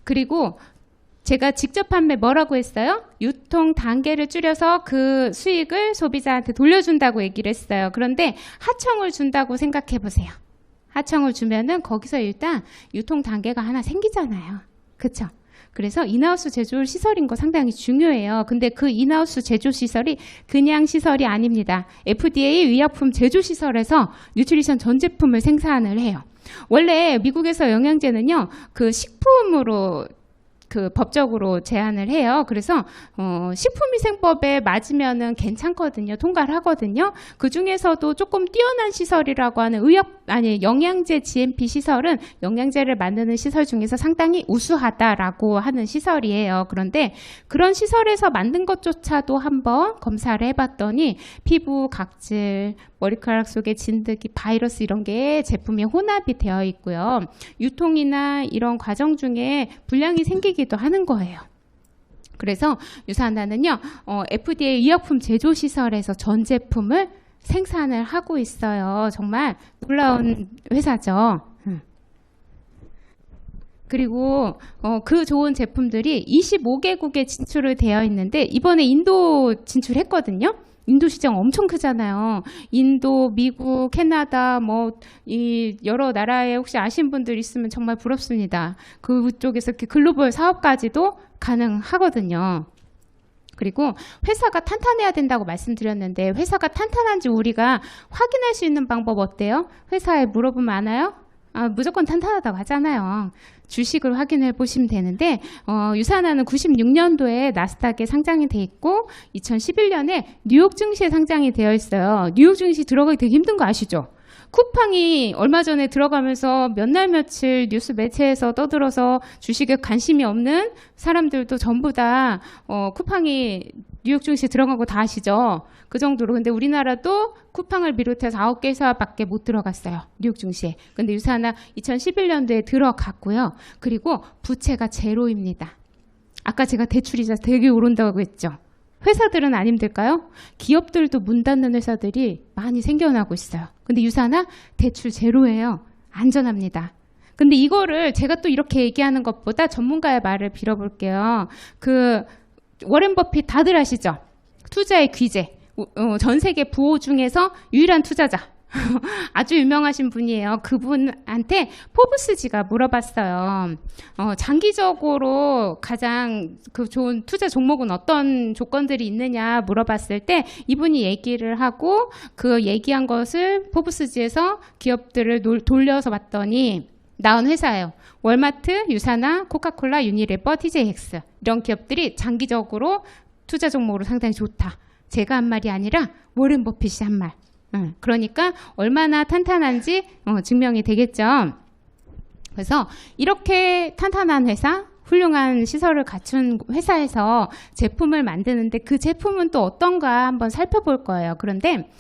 그리고 제가 직접 판매 뭐라고 했어요? 유통 단계를 줄여서 그 수익을 소비자한테 돌려준다고 얘기를 했어요. 그런데 하청을 준다고 생각해 보세요. 하청을 주면은 거기서 일단 유통 단계가 하나 생기잖아요. 그쵸? 그래서 인하우스 제조 시설인 거 상당히 중요해요. 근데 그 인하우스 제조 시설이 그냥 시설이 아닙니다. FDA 의약품 제조 시설에서 뉴트리션 전 제품을 생산을 해요. 원래 미국에서 영양제는요, 그 식품으로 그 법적으로 제한을 해요. 그래서 식품위생법에 맞으면은 괜찮거든요. 통과를 하거든요. 그 중에서도 조금 뛰어난 시설이라고 하는 영양제 GMP 시설은 영양제를 만드는 시설 중에서 상당히 우수하다라고 하는 시설이에요. 그런데 그런 시설에서 만든 것조차도 한번 검사를 해봤더니 피부 각질, 머리카락 속에 진드기, 바이러스 이런 게 제품에 혼합이 되어 있고요. 유통이나 이런 과정 중에 불량이 생기기도 하는 거예요. 그래서 유산나는요, FDA 의약품 제조 시설에서 전 제품을 생산을 하고 있어요. 정말 놀라운 회사죠. 그리고 그 좋은 제품들이 25개국에 진출을 되어 있는데 이번에 인도 진출했거든요. 인도 시장 엄청 크잖아요. 인도, 미국, 캐나다, 이 여러 나라에 혹시 아신 분들 있으면 정말 부럽습니다. 그쪽에서 이렇게 글로벌 사업까지도 가능하거든요. 그리고 회사가 탄탄해야 된다고 말씀드렸는데 회사가 탄탄한지 우리가 확인할 수 있는 방법 어때요? 회사에 물어보면 아나요? 무조건 탄탄하다고 하잖아요. 주식을 확인해 보시면 되는데 유산나는 96년도에 나스닥에 상장이 돼 있고 2011년에 뉴욕 증시에 상장이 되어 있어요. 뉴욕 증시 들어가기 되게 힘든 거 아시죠? 쿠팡이 얼마 전에 들어가면서 몇 날 며칠 뉴스 매체에서 떠들어서 주식에 관심이 없는 사람들도 전부 다 쿠팡이 뉴욕 증시에 들어간 거 다 아시죠? 그 정도로. 근데 우리나라도 쿠팡을 비롯해서 9개 회사밖에 못 들어갔어요. 뉴욕 증시에. 근데 유산나 2011년도에 들어갔고요. 그리고 부채가 제로입니다. 아까 제가 대출이자 되게 오른다고 했죠. 회사들은 안 힘들까요? 기업들도 문 닫는 회사들이 많이 생겨나고 있어요. 근데 유산나 대출 제로예요. 안전합니다. 근데 이거를 제가 또 이렇게 얘기하는 것보다 전문가의 말을 빌어볼게요. 워렌 버핏 다들 아시죠? 투자의 귀재. 전 세계 부호 중에서 유일한 투자자. 아주 유명하신 분이에요. 그분한테 포브스지가 물어봤어요. 장기적으로 가장 좋은 투자 종목은 어떤 조건들이 있느냐 물어봤을 때 이분이 얘기를 하고 그 얘기한 것을 포브스지에서 기업들을 돌려서 봤더니 나온 회사예요. 월마트, 유산나, 코카콜라, 유니레버, TJX 이런 기업들이 장기적으로 투자 종목으로 상당히 좋다. 제가 한 말이 아니라 워렌 버핏이 한 말. 그러니까 얼마나 탄탄한지 증명이 되겠죠. 그래서 이렇게 탄탄한 회사, 훌륭한 시설을 갖춘 회사에서 제품을 만드는데 그 제품은 또 어떤가 한번 살펴볼 거예요. 그런데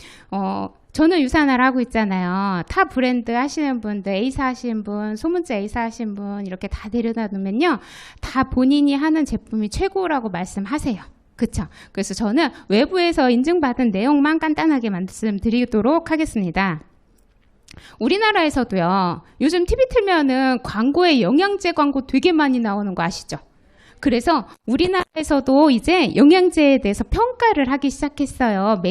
저는 유산나를 하고 있잖아요. 타 브랜드 하시는 분들, A사 하시는 분, 소문자 A사 하시는 분 이렇게 다 데려다 놓으면요. 다 본인이 하는 제품이 최고라고 말씀하세요. 그쵸? 그래서 저는 외부에서 인증받은 내용만 간단하게 말씀드리도록 하겠습니다. 우리나라에서도요. 요즘 TV 틀면은 광고에 영양제 광고 되게 많이 나오는 거 아시죠? 그래서 우리나라에서도 이제 영양제에 대해서 평가를 하기 시작했어요.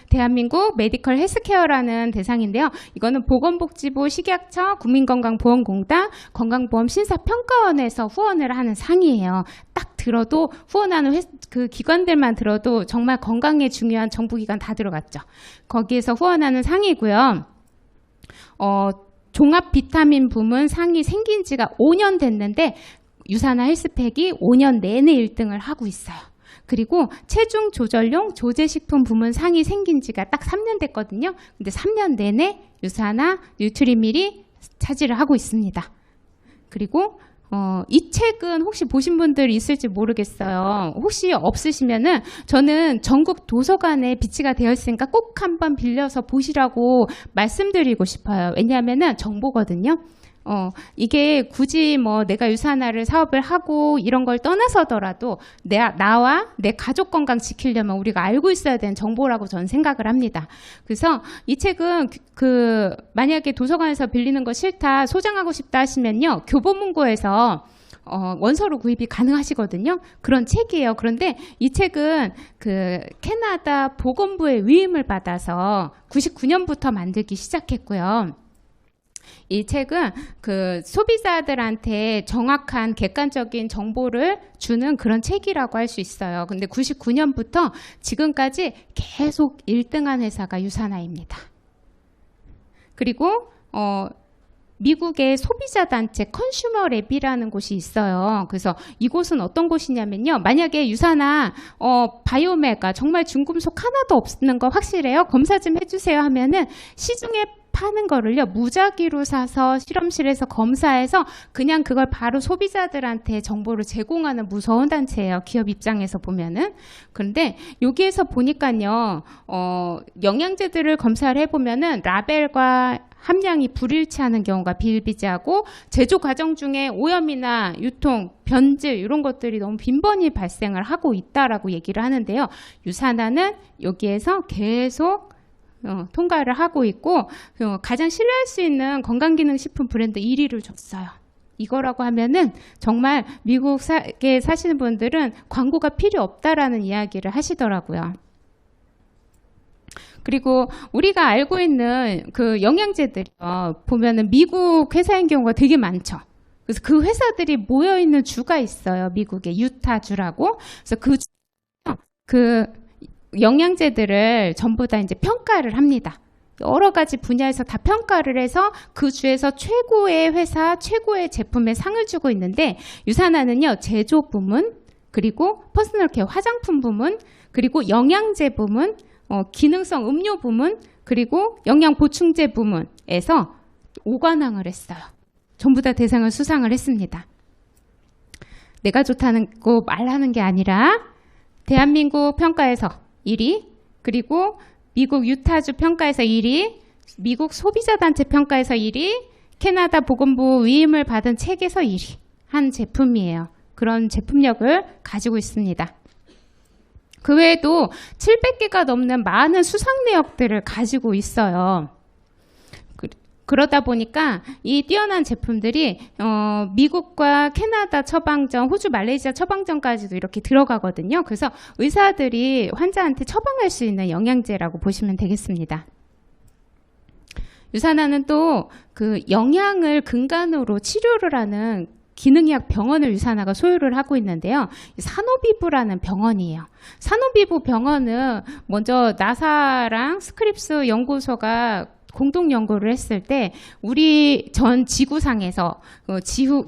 대한민국 메디컬 헬스케어라는 대상인데요. 이거는 보건복지부, 식약처, 국민건강보험공단, 건강보험심사평가원에서 후원을 하는 상이에요. 딱 들어도 후원하는 그 기관들만 들어도 정말 건강에 중요한 정부기관 다 들어갔죠. 거기에서 후원하는 상이고요. 종합 비타민 부문 상이 생긴 지가 5년 됐는데 유산나 헬스팩이 5년 내내 1등을 하고 있어요. 그리고 체중 조절용 조제식품 부문 상이 생긴 지가 딱 3년 됐거든요. 근데 3년 내내 유산나 뉴트리밀이 차지를 하고 있습니다. 그리고 이 책은 혹시 보신 분들 있을지 모르겠어요. 혹시 없으시면은 저는 전국 도서관에 비치가 되어 있으니까 꼭 한번 빌려서 보시라고 말씀드리고 싶어요. 왜냐하면은 정보거든요. 이게 굳이 내가 유산나를 사업을 하고 이런 걸 떠나서더라도 나와 내 가족 건강 지키려면 우리가 알고 있어야 되는 정보라고 저는 생각을 합니다. 그래서 이 책은 만약에 도서관에서 빌리는 거 싫다, 소장하고 싶다 하시면요. 교보문고에서 원서로 구입이 가능하시거든요. 그런 책이에요. 그런데 이 책은 캐나다 보건부의 위임을 받아서 99년부터 만들기 시작했고요. 이 책은 그 소비자들한테 정확한 객관적인 정보를 주는 그런 책이라고 할 수 있어요. 근데 99년부터 지금까지 계속 1등한 회사가 유사나입니다. 그리고 미국의 소비자단체 컨슈머랩이라는 곳이 있어요. 그래서 이곳은 어떤 곳이냐면요. 만약에 유사나 바이오메가 정말 중금속 하나도 없는 거 확실해요? 검사 좀 해주세요 하면은 시중에 파는 거를요, 무작위로 사서 실험실에서 검사해서 그냥 그걸 바로 소비자들한테 정보를 제공하는 무서운 단체예요. 기업 입장에서 보면은. 그런데 여기에서 보니까요, 영양제들을 검사를 해보면은 라벨과 함량이 불일치하는 경우가 비일비재하고 제조 과정 중에 오염이나 유통, 변질 이런 것들이 너무 빈번히 발생을 하고 있다라고 얘기를 하는데요. 유사나는 여기에서 계속 통과를 하고 있고 가장 신뢰할 수 있는 건강기능식품 브랜드 1위를 줬어요. 이거라고 하면은 정말 미국에 사시는 분들은 광고가 필요 없다라는 이야기를 하시더라고요. 그리고 우리가 알고 있는 그 영양제들이 보면은 미국 회사인 경우가 되게 많죠. 그래서 그 회사들이 모여있는 주가 있어요. 미국의 유타주라고. 그래서 그 영양제들을 전부 다 이제 평가를 합니다. 여러 가지 분야에서 다 평가를 해서 그 주에서 최고의 회사, 최고의 제품에 상을 주고 있는데 유사나는요, 제조 부문, 그리고 퍼스널 케어 화장품 부문, 그리고 영양제 부문, 기능성 음료 부문, 그리고 영양 보충제 부문에서 5관왕을 했어요. 전부 다 대상을 수상을 했습니다. 내가 좋다는 거 말하는 게 아니라 대한민국 평가에서 1위, 그리고 미국 유타주 평가에서 1위, 미국 소비자단체 평가에서 1위, 캐나다 보건부 위임을 받은 책에서 1위 한 제품이에요. 그런 제품력을 가지고 있습니다. 그 외에도 700개가 넘는 많은 수상 내역들을 가지고 있어요. 그러다 보니까 이 뛰어난 제품들이 미국과 캐나다 처방전, 호주, 말레이시아 처방전까지도 이렇게 들어가거든요. 그래서 의사들이 환자한테 처방할 수 있는 영양제라고 보시면 되겠습니다. 유사나는 또 그 영양을 근간으로 치료를 하는 기능의학 병원을 유사나가 소유를 하고 있는데요. 산호비부라는 병원이에요. 산호비부 병원은 먼저 나사랑 스크립스 연구소가 공동 연구를 했을 때 우리 전 지구상에서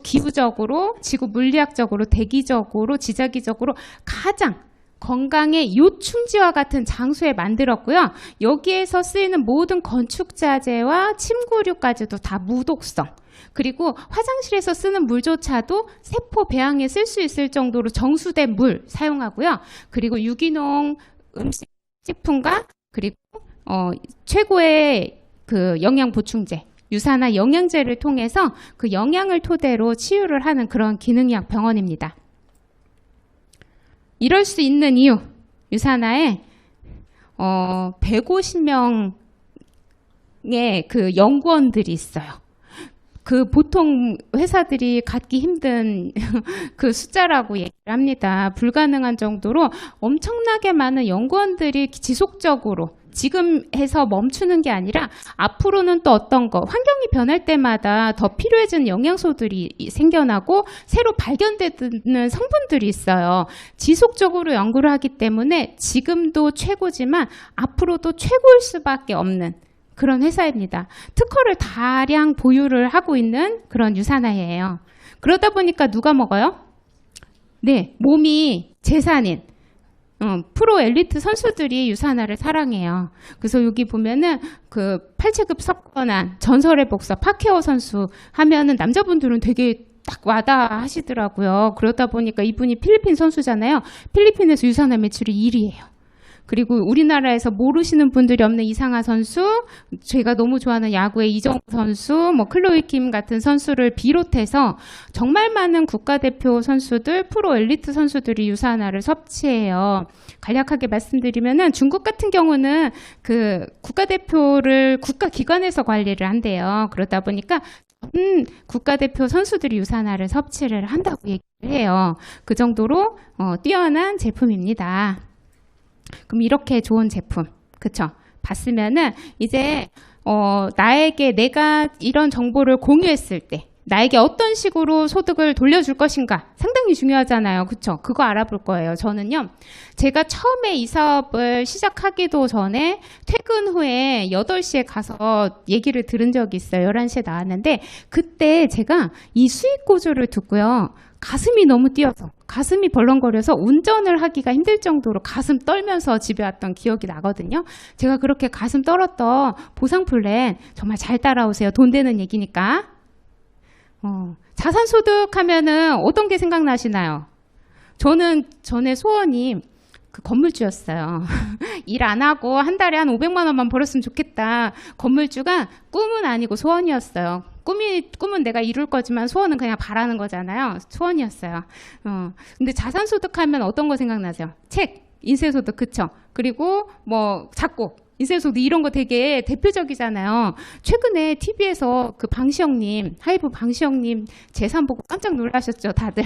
기후적으로, 지구 물리학적으로, 대기적으로, 지자기적으로 가장 건강의 요충지와 같은 장소에 만들었고요. 여기에서 쓰이는 모든 건축자재와 침구류까지도 다 무독성, 그리고 화장실에서 쓰는 물조차도 세포 배양에 쓸 수 있을 정도로 정수된 물 사용하고요. 그리고 유기농 음식품과 그리고 최고의 그 영양 보충제, 유사나 영양제를 통해서 그 영양을 토대로 치유를 하는 그런 기능의학 병원입니다. 이럴 수 있는 이유, 유사나에 150명의 그 연구원들이 있어요. 그 보통 회사들이 갖기 힘든 그 숫자라고 얘기를 합니다. 불가능한 정도로 엄청나게 많은 연구원들이 지속적으로 지금 해서 멈추는 게 아니라 앞으로는 또 어떤 거, 환경이 변할 때마다 더 필요해지는 영양소들이 생겨나고 새로 발견되는 성분들이 있어요. 지속적으로 연구를 하기 때문에 지금도 최고지만 앞으로도 최고일 수밖에 없는 그런 회사입니다. 특허를 다량 보유를 하고 있는 그런 유사나예요. 그러다 보니까 누가 먹어요? 네, 몸이 재산인 프로 엘리트 선수들이 유사나를 사랑해요. 그래서 여기 보면은 그 8체급 석권한 전설의 복서 파케오 선수 하면은 남자분들은 되게 딱 와닿아 하시더라고요. 그러다 보니까 이분이 필리핀 선수잖아요. 필리핀에서 유사나 매출이 1위예요. 그리고 우리나라에서 모르시는 분들이 없는 이상하 선수, 제가 너무 좋아하는 야구의 이정우 선수, 뭐 클로이 킴 같은 선수를 비롯해서 정말 많은 국가대표 선수들, 프로 엘리트 선수들이 유사나를 섭취해요. 간략하게 말씀드리면은 중국 같은 경우는 그 국가대표를 국가기관에서 관리를 한대요. 그러다 보니까 국가대표 선수들이 유사나를 섭취를 한다고 얘기를 해요. 그 정도로 뛰어난 제품입니다. 그럼 이렇게 좋은 제품, 그쵸? 봤으면은 이제 나에게 내가 이런 정보를 공유했을 때 나에게 어떤 식으로 소득을 돌려줄 것인가 상당히 중요하잖아요. 그쵸? 그거 알아볼 거예요. 저는요. 제가 처음에 이 사업을 시작하기도 전에 퇴근 후에 8시에 가서 얘기를 들은 적이 있어요. 11시에 나왔는데 그때 제가 이 수익 구조를 듣고요. 가슴이 너무 뛰어서 가슴이 벌렁거려서 운전을 하기가 힘들 정도로 가슴 떨면서 집에 왔던 기억이 나거든요. 제가 그렇게 가슴 떨었던 보상 플랜 정말 잘 따라오세요. 돈 되는 얘기니까. 자산소득 하면은 어떤 게 생각나시나요? 저는 전에 소원이 그 건물주였어요. 일 안 하고 한 달에 한 500만 원만 벌었으면 좋겠다. 건물주가 꿈은 아니고 소원이었어요. 꿈은 내가 이룰 거지만 소원은 그냥 바라는 거잖아요. 소원이었어요. 근데 자산소득 하면 어떤 거 생각나세요? 책, 인쇄소득, 그쵸? 그리고 뭐 작곡. 인쇄소득 이런 거 되게 대표적이잖아요. 최근에 TV에서 그 방시영님, 하이브 방시영님 재산 보고 깜짝 놀라셨죠, 다들.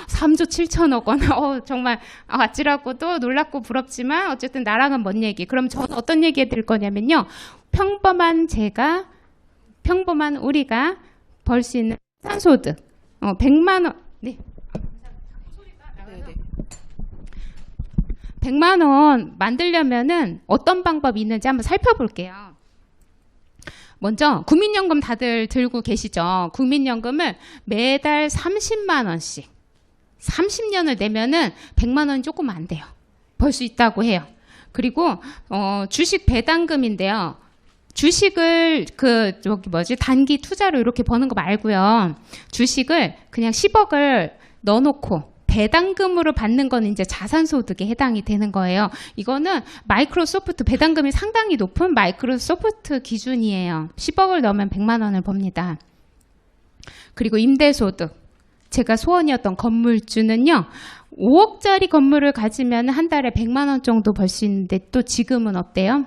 3조 7천억 원. 정말 아찔하고도 놀랍고 부럽지만 어쨌든 나랑은 먼 얘기. 그럼 저는 어떤 얘기 해드릴 거냐면요. 평범한 우리가 벌 수 있는 자산소득. 100만 원. 네. 100만 원 만들려면은 어떤 방법이 있는지 한번 살펴볼게요. 먼저 국민연금 다들 들고 계시죠? 국민연금을 매달 30만 원씩 30년을 내면은 100만 원이 조금 안 돼요. 벌 수 있다고 해요. 그리고 주식 배당금인데요. 주식을 단기 투자로 이렇게 버는 거 말고요. 주식을 그냥 10억을 넣어놓고 배당금으로 받는 건 이제 자산소득에 해당이 되는 거예요. 이거는 마이크로소프트 배당금이 상당히 높은 마이크로소프트 기준이에요. 10억을 넣으면 100만 원을 법니다. 그리고 임대소득. 제가 소원이었던 건물주는요. 5억짜리 건물을 가지면 한 달에 100만 원 정도 벌 수 있는데 또 지금은 어때요?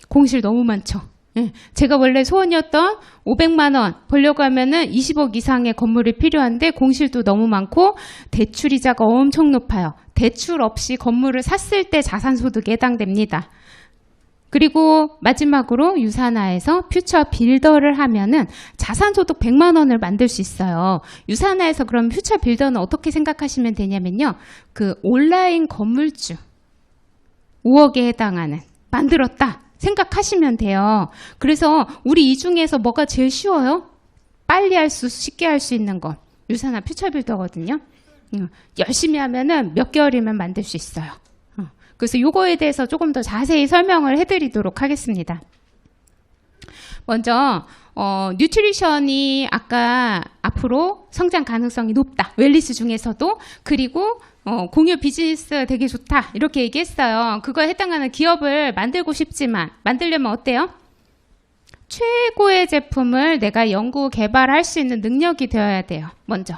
공실 너무 많죠. 제가 원래 소원이었던 500만 원 벌려고 하면은 20억 이상의 건물이 필요한데 공실도 너무 많고 대출이자가 엄청 높아요. 대출 없이 건물을 샀을 때 자산소득에 해당됩니다. 그리고 마지막으로 유산화에서 퓨처 빌더를 하면은 자산소득 100만 원을 만들 수 있어요. 유산화에서 그럼 퓨처 빌더는 어떻게 생각하시면 되냐면요. 그 온라인 건물주 5억에 해당하는 만들었다. 생각하시면 돼요. 그래서 우리 이 중에서 뭐가 제일 쉬워요? 빨리 쉽게 할 수 있는 거. 유산화 퓨처빌더거든요. 열심히 하면은 몇 개월이면 만들 수 있어요. 그래서 요거에 대해서 조금 더 자세히 설명을 해드리도록 하겠습니다. 먼저 뉴트리션이 아까 앞으로 성장 가능성이 높다. 웰리스 중에서도. 그리고 공유 비즈니스 되게 좋다. 이렇게 얘기했어요. 그거에 해당하는 기업을 만들고 싶지만 만들려면 어때요? 최고의 제품을 내가 연구 개발할 수 있는 능력이 되어야 돼요. 먼저.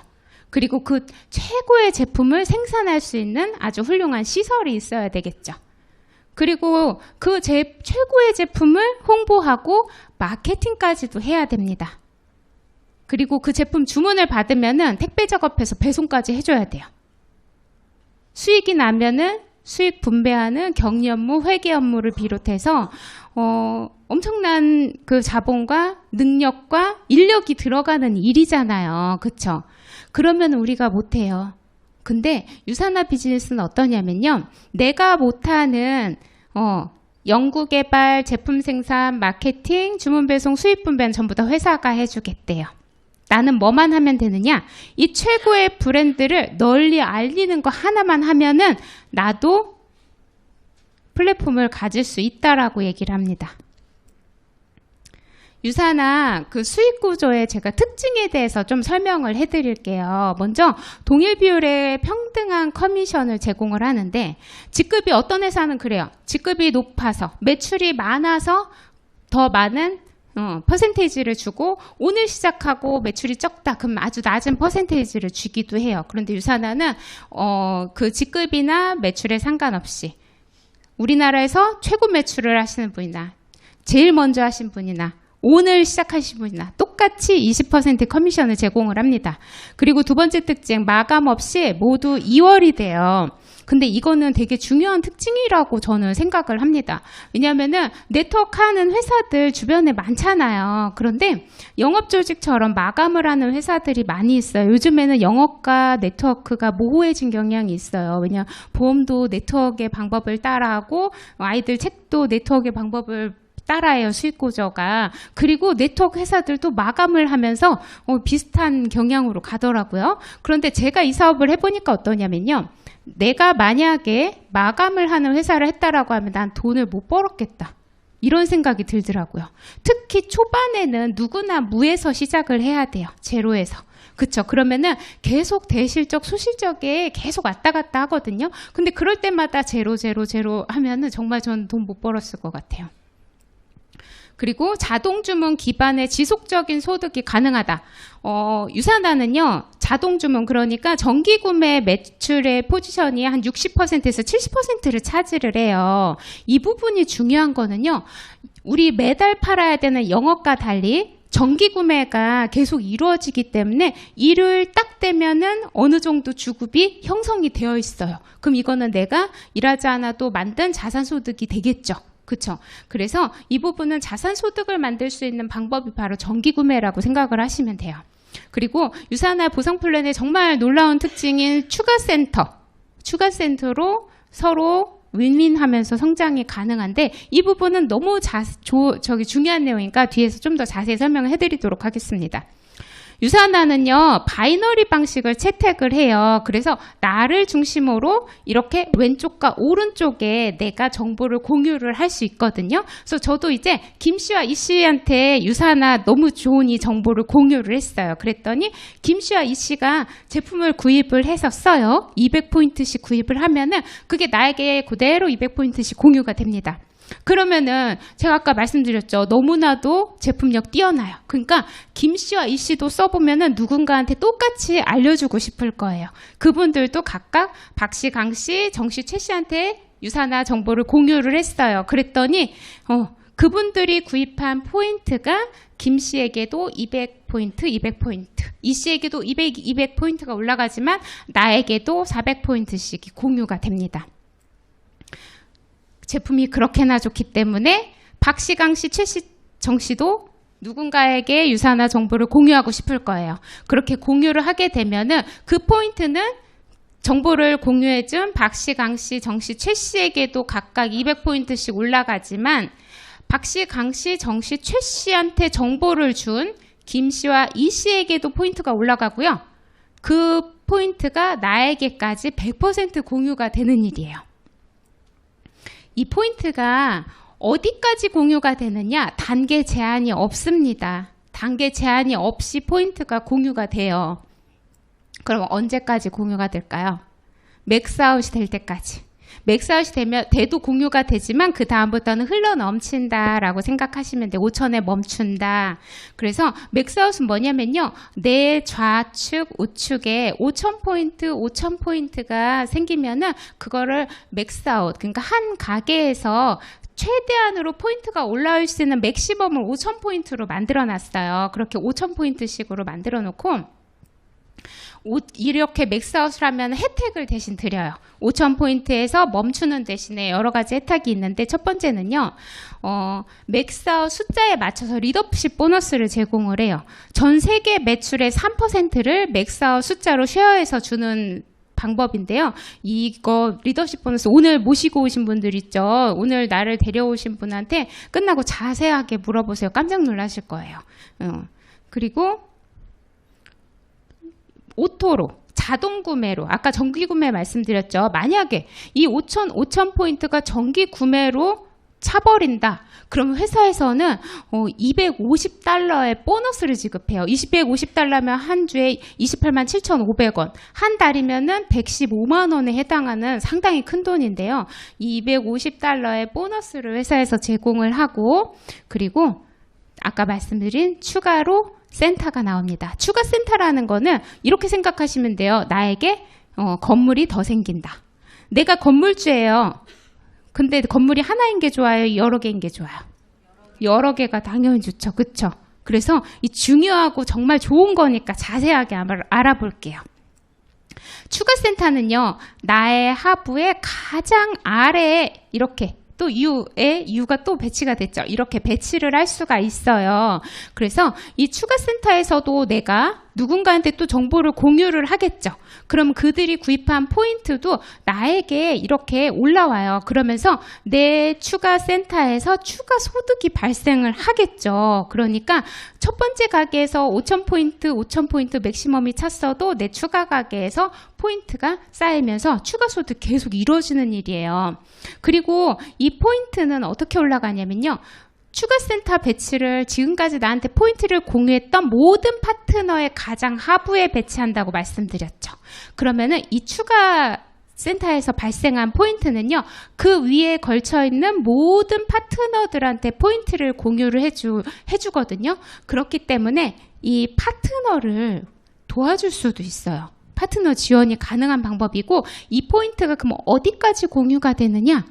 그리고 그 최고의 제품을 생산할 수 있는 아주 훌륭한 시설이 있어야 되겠죠. 그리고 그 최고의 제품을 홍보하고 마케팅까지도 해야 됩니다. 그리고 그 제품 주문을 받으면은 택배 작업해서 배송까지 해줘야 돼요. 수익이 나면은 수익 분배하는 경리 업무, 회계 업무를 비롯해서 엄청난 그 자본과 능력과 인력이 들어가는 일이잖아요. 그쵸? 그러면 우리가 못해요. 근데 유산화 비즈니스는 어떠냐면요. 내가 못하는 연구개발, 제품 생산, 마케팅, 주문 배송, 수익 분배는 전부 다 회사가 해주겠대요. 나는 뭐만 하면 되느냐? 이 최고의 브랜드를 널리 알리는 거 하나만 하면은 나도 플랫폼을 가질 수 있다라고 얘기를 합니다. 유산화 그 수익 구조의 제가 특징에 대해서 좀 설명을 해드릴게요. 먼저 동일 비율의 평등한 커미션을 제공을 하는데 직급이 어떤 회사는 그래요. 직급이 높아서 매출이 많아서 더 많은 퍼센테이지를 주고 오늘 시작하고 매출이 적다 그럼 아주 낮은 퍼센테이지를 주기도 해요. 그런데 유산화는 그 직급이나 매출에 상관없이 우리나라에서 최고 매출을 하시는 분이나 제일 먼저 하신 분이나 오늘 시작하신 분이나 똑같이 20% 커미션을 제공을 합니다. 그리고 두 번째 특징, 마감 없이 모두 2월이 돼요. 근데 이거는 되게 중요한 특징이라고 저는 생각을 합니다. 왜냐하면은 네트워크 하는 회사들 주변에 많잖아요. 그런데 영업조직처럼 마감을 하는 회사들이 많이 있어요. 요즘에는 영업과 네트워크가 모호해진 경향이 있어요. 왜냐 보험도 네트워크의 방법을 따라하고 아이들 책도 네트워크의 방법을 따라해요. 수익 구조가. 그리고 네트워크 회사들도 마감을 하면서 비슷한 경향으로 가더라고요. 그런데 제가 이 사업을 해보니까 어떠냐면요. 내가 만약에 마감을 하는 회사를 했다라고 하면 난 돈을 못 벌었겠다. 이런 생각이 들더라고요. 특히 초반에는 누구나 무에서 시작을 해야 돼요. 제로에서. 그쵸? 그러면은 계속 대실적, 소실적에 계속 왔다 갔다 하거든요. 근데 그럴 때마다 제로 하면은 정말 저는 돈 못 벌었을 것 같아요. 그리고 자동주문 기반의 지속적인 소득이 가능하다. 유사나는요, 자동주문, 그러니까 정기구매 매출의 포지션이 한 60%에서 70%를 차지를 해요. 이 부분이 중요한 거는요, 우리 매달 팔아야 되는 영업과 달리 정기구매가 계속 이루어지기 때문에 일을 딱 되면은 어느 정도 주급이 형성이 되어 있어요. 그럼 이거는 내가 일하지 않아도 만든 자산소득이 되겠죠. 그렇죠. 그래서 이 부분은 자산소득을 만들 수 있는 방법이 바로 정기구매라고 생각을 하시면 돼요. 그리고 유사나 보상플랜의 정말 놀라운 특징인 추가센터로 서로 윈윈하면서 성장이 가능한데 이 부분은 너무 중요한 내용이니까 뒤에서 좀 더 자세히 설명을 해드리도록 하겠습니다. 유사나는요, 바이너리 방식을 채택을 해요. 그래서 나를 중심으로 이렇게 왼쪽과 오른쪽에 내가 정보를 공유를 할 수 있거든요. 그래서 저도 이제 김 씨와 이 씨한테 유사나 너무 좋은 이 정보를 공유를 했어요. 그랬더니 김 씨와 이 씨가 제품을 구입을 해서 써요. 200포인트씩 구입을 하면은 그게 나에게 그대로 200포인트씩 공유가 됩니다. 그러면은 제가 아까 말씀드렸죠. 너무나도 제품력 뛰어나요. 그러니까 김 씨와 이 씨도 써보면은 누군가한테 똑같이 알려주고 싶을 거예요. 그분들도 각각 박 씨, 강 씨, 정 씨, 최 씨한테 유사나 정보를 공유를 했어요. 그랬더니 그분들이 구입한 포인트가 김 씨에게도 200포인트, 200포인트, 이 씨에게도 200포인트가 올라가지만 나에게도 400포인트씩 공유가 됩니다. 제품이 그렇게나 좋기 때문에 박 씨, 강 씨, 최 씨, 정 씨도 누군가에게 유사나 정보를 공유하고 싶을 거예요. 그렇게 공유를 하게 되면은 그 포인트는 정보를 공유해준 박 씨, 강 씨, 정 씨, 최 씨에게도 각각 200포인트씩 올라가지만 박 씨, 강 씨, 정 씨, 최 씨한테 정보를 준 김 씨와 이 씨에게도 포인트가 올라가고요. 그 포인트가 나에게까지 100% 공유가 되는 일이에요. 이 포인트가 어디까지 공유가 되느냐? 단계 제한이 없습니다. 단계 제한이 없이 포인트가 공유가 돼요. 그럼 언제까지 공유가 될까요? 맥스아웃이 될 때까지. 맥스아웃이 돼도 공유가 되지만 그 다음부터는 흘러 넘친다라고 생각하시면 돼요. 5,000에 멈춘다. 그래서 맥스아웃은 뭐냐면요. 내 좌측, 우측에 5,000포인트가 생기면은 그거를 맥스아웃, 그러니까 한 가게에서 최대한으로 포인트가 올라올 수 있는 맥시멈을 5,000포인트로 만들어 놨어요. 그렇게 5,000포인트씩으로 만들어 놓고 이렇게 맥스아웃을 하면 혜택을 대신 드려요. 5,000포인트에서 멈추는 대신에 여러 가지 혜택이 있는데 첫 번째는요. 맥스아웃 숫자에 맞춰서 리더십 보너스를 제공을 해요. 전 세계 매출의 3%를 맥스아웃 숫자로 쉐어해서 주는 방법인데요. 이거 리더십 보너스 오늘 모시고 오신 분들 있죠. 오늘 나를 데려오신 분한테 끝나고 자세하게 물어보세요. 깜짝 놀라실 거예요. 그리고 오토로 자동 구매로 아까 정기 구매 말씀드렸죠. 만약에 이 5,000포인트가 정기 구매로 차버린다. 그럼 회사에서는 $250의 보너스를 지급해요. 250달러면 한 주에 287,500원. 한 달이면은 115만 원에 해당하는 상당히 큰 돈인데요. 이 250달러의 보너스를 회사에서 제공을 하고 그리고 아까 말씀드린 추가로 센터가 나옵니다. 추가 센터라는 거는 이렇게 생각하시면 돼요. 나에게 건물이 더 생긴다. 내가 건물주예요. 근데 건물이 하나인 게 좋아요? 여러 개인 게 좋아요? 여러 개가 당연히 좋죠. 그쵸? 그래서 이 중요하고 정말 좋은 거니까 자세하게 알아볼게요. 추가센터는요, 나의 하부의 가장 아래에 이렇게 또 U가 또 배치가 됐죠. 이렇게 배치를 할 수가 있어요. 그래서 이 추가센터에서도 내가 누군가한테 또 정보를 공유를 하겠죠. 그럼 그들이 구입한 포인트도 나에게 이렇게 올라와요. 그러면서 내 추가센터에서 추가 소득이 발생을 하겠죠. 그러니까 첫 번째 가게에서 5,000포인트 맥시멈이 찼어도 내 추가 가게에서 포인트가 쌓이면서 추가 소득 계속 이루어지는 일이에요. 그리고 이 포인트는 어떻게 올라가냐면요. 추가센터 배치를 지금까지 나한테 포인트를 공유했던 모든 파트너의 가장 하부에 배치한다고 말씀드렸죠. 그러면은 이 추가센터에서 발생한 포인트는요, 그 위에 걸쳐있는 모든 파트너들한테 포인트를 공유를 해주거든요. 그렇기 때문에 이 파트너를 도와줄 수도 있어요. 파트너 지원이 가능한 방법이고, 이 포인트가 그럼 어디까지 공유가 되느냐?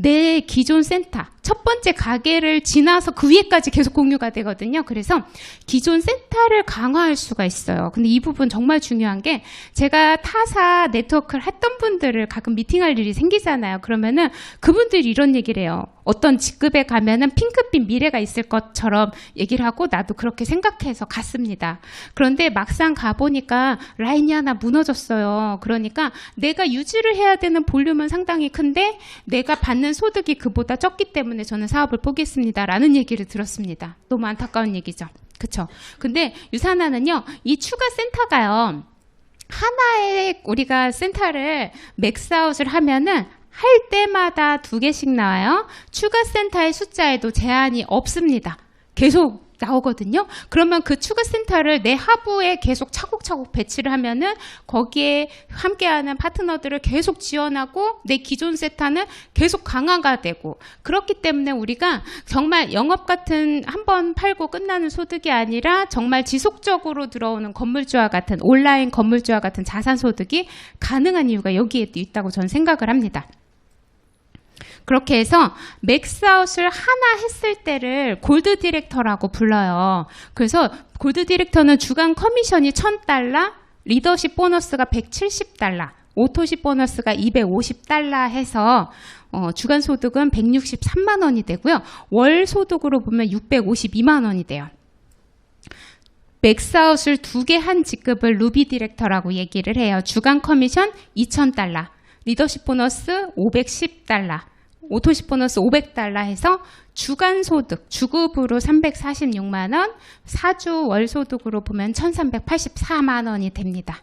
내 기존 센터, 첫 번째 가게를 지나서 그 위에까지 계속 공유가 되거든요. 그래서 기존 센터를 강화할 수가 있어요. 근데 이 부분 정말 중요한 게, 제가 타사 네트워크를 했던 분들을 가끔 미팅할 일이 생기잖아요. 그러면은 그분들이 이런 얘기를 해요. 어떤 직급에 가면은 핑크빛 미래가 있을 것처럼 얘기를 하고, 나도 그렇게 생각해서 갔습니다. 그런데 막상 가보니까 라인이 하나 무너졌어요. 그러니까 내가 유지를 해야 되는 볼륨은 상당히 큰데 내가 받는 소득이 그보다 적기 때문에 저는 사업을 포기했습니다. 라는 얘기를 들었습니다. 너무 안타까운 얘기죠. 그쵸? 근데 유산하는요, 이 추가 센터가요, 하나의 우리가 센터를 맥스아웃을 하면은 할 때마다 2개씩 나와요. 추가 센터의 숫자에도 제한이 없습니다. 계속 나오거든요. 그러면 그 추가 센터를 내 하부에 계속 차곡차곡 배치를 하면은 거기에 함께하는 파트너들을 계속 지원하고 내 기존 센터는 계속 강화가 되고, 그렇기 때문에 우리가 정말 영업 같은 한번 팔고 끝나는 소득이 아니라 정말 지속적으로 들어오는 건물주와 같은, 온라인 건물주와 같은 자산 소득이 가능한 이유가 여기에 있다고 저는 생각을 합니다. 그렇게 해서 맥스아웃을 하나 했을 때를 골드 디렉터라고 불러요. 그래서 골드 디렉터는 주간 커미션이 $1,000, 리더십 보너스가 $170, 오토십 보너스가 $250 해서 주간 소득은 163만 원이 되고요. 월 소득으로 보면 652만 원이 돼요. 맥스아웃을 2개 한 직급을 루비 디렉터라고 얘기를 해요. 주간 커미션 $2,000, 리더십 보너스 $510, 오토십 보너스 $500 해서 주간 소득, 주급으로 346만 원, 4주 월 소득으로 보면 1,384만 원이 됩니다.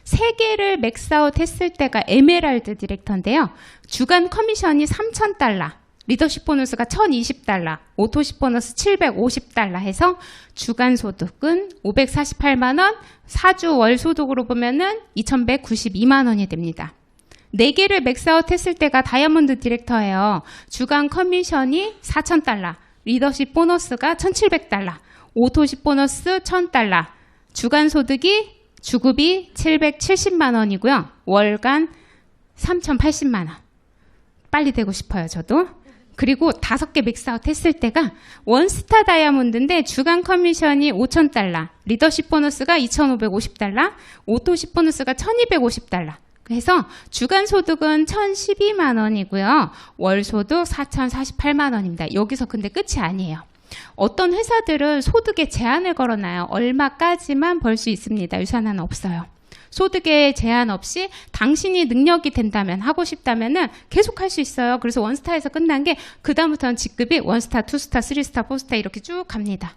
3개를 맥스아웃 했을 때가 에메랄드 디렉터인데요. 주간 커미션이 $3,000, 리더십 보너스가 $1,020, 오토십 보너스 $750 해서 주간 소득은 548만 원, 4주 월 소득으로 보면은 2,192만 원이 됩니다. 4개를 맥스아웃 했을 때가 다이아몬드 디렉터예요. 주간 커미션이 $4,000, 리더십 보너스가 $1,700, 오토십 보너스 $1,000, 주간 소득이 주급이 770만 원이고요. 월간 3,080만 원. 빨리 되고 싶어요, 저도. 그리고 5개 맥스아웃 했을 때가 원스타 다이아몬드인데 주간 커미션이 $5,000, 리더십 보너스가 $2,550, 오토십 보너스가 $1,250. 그래서 주간 소득은 1,012만 원이고요. 월 소득 4,048만 원입니다. 여기서 근데 끝이 아니에요. 어떤 회사들은 소득에 제한을 걸어놔요. 얼마까지만 벌 수 있습니다. 유산화는 없어요. 소득에 제한 없이 당신이 능력이 된다면, 하고 싶다면은 계속 할 수 있어요. 그래서 원스타에서 끝난 게 그다음부터는 직급이 원스타, 투스타, 쓰리스타, 포스타 이렇게 쭉 갑니다.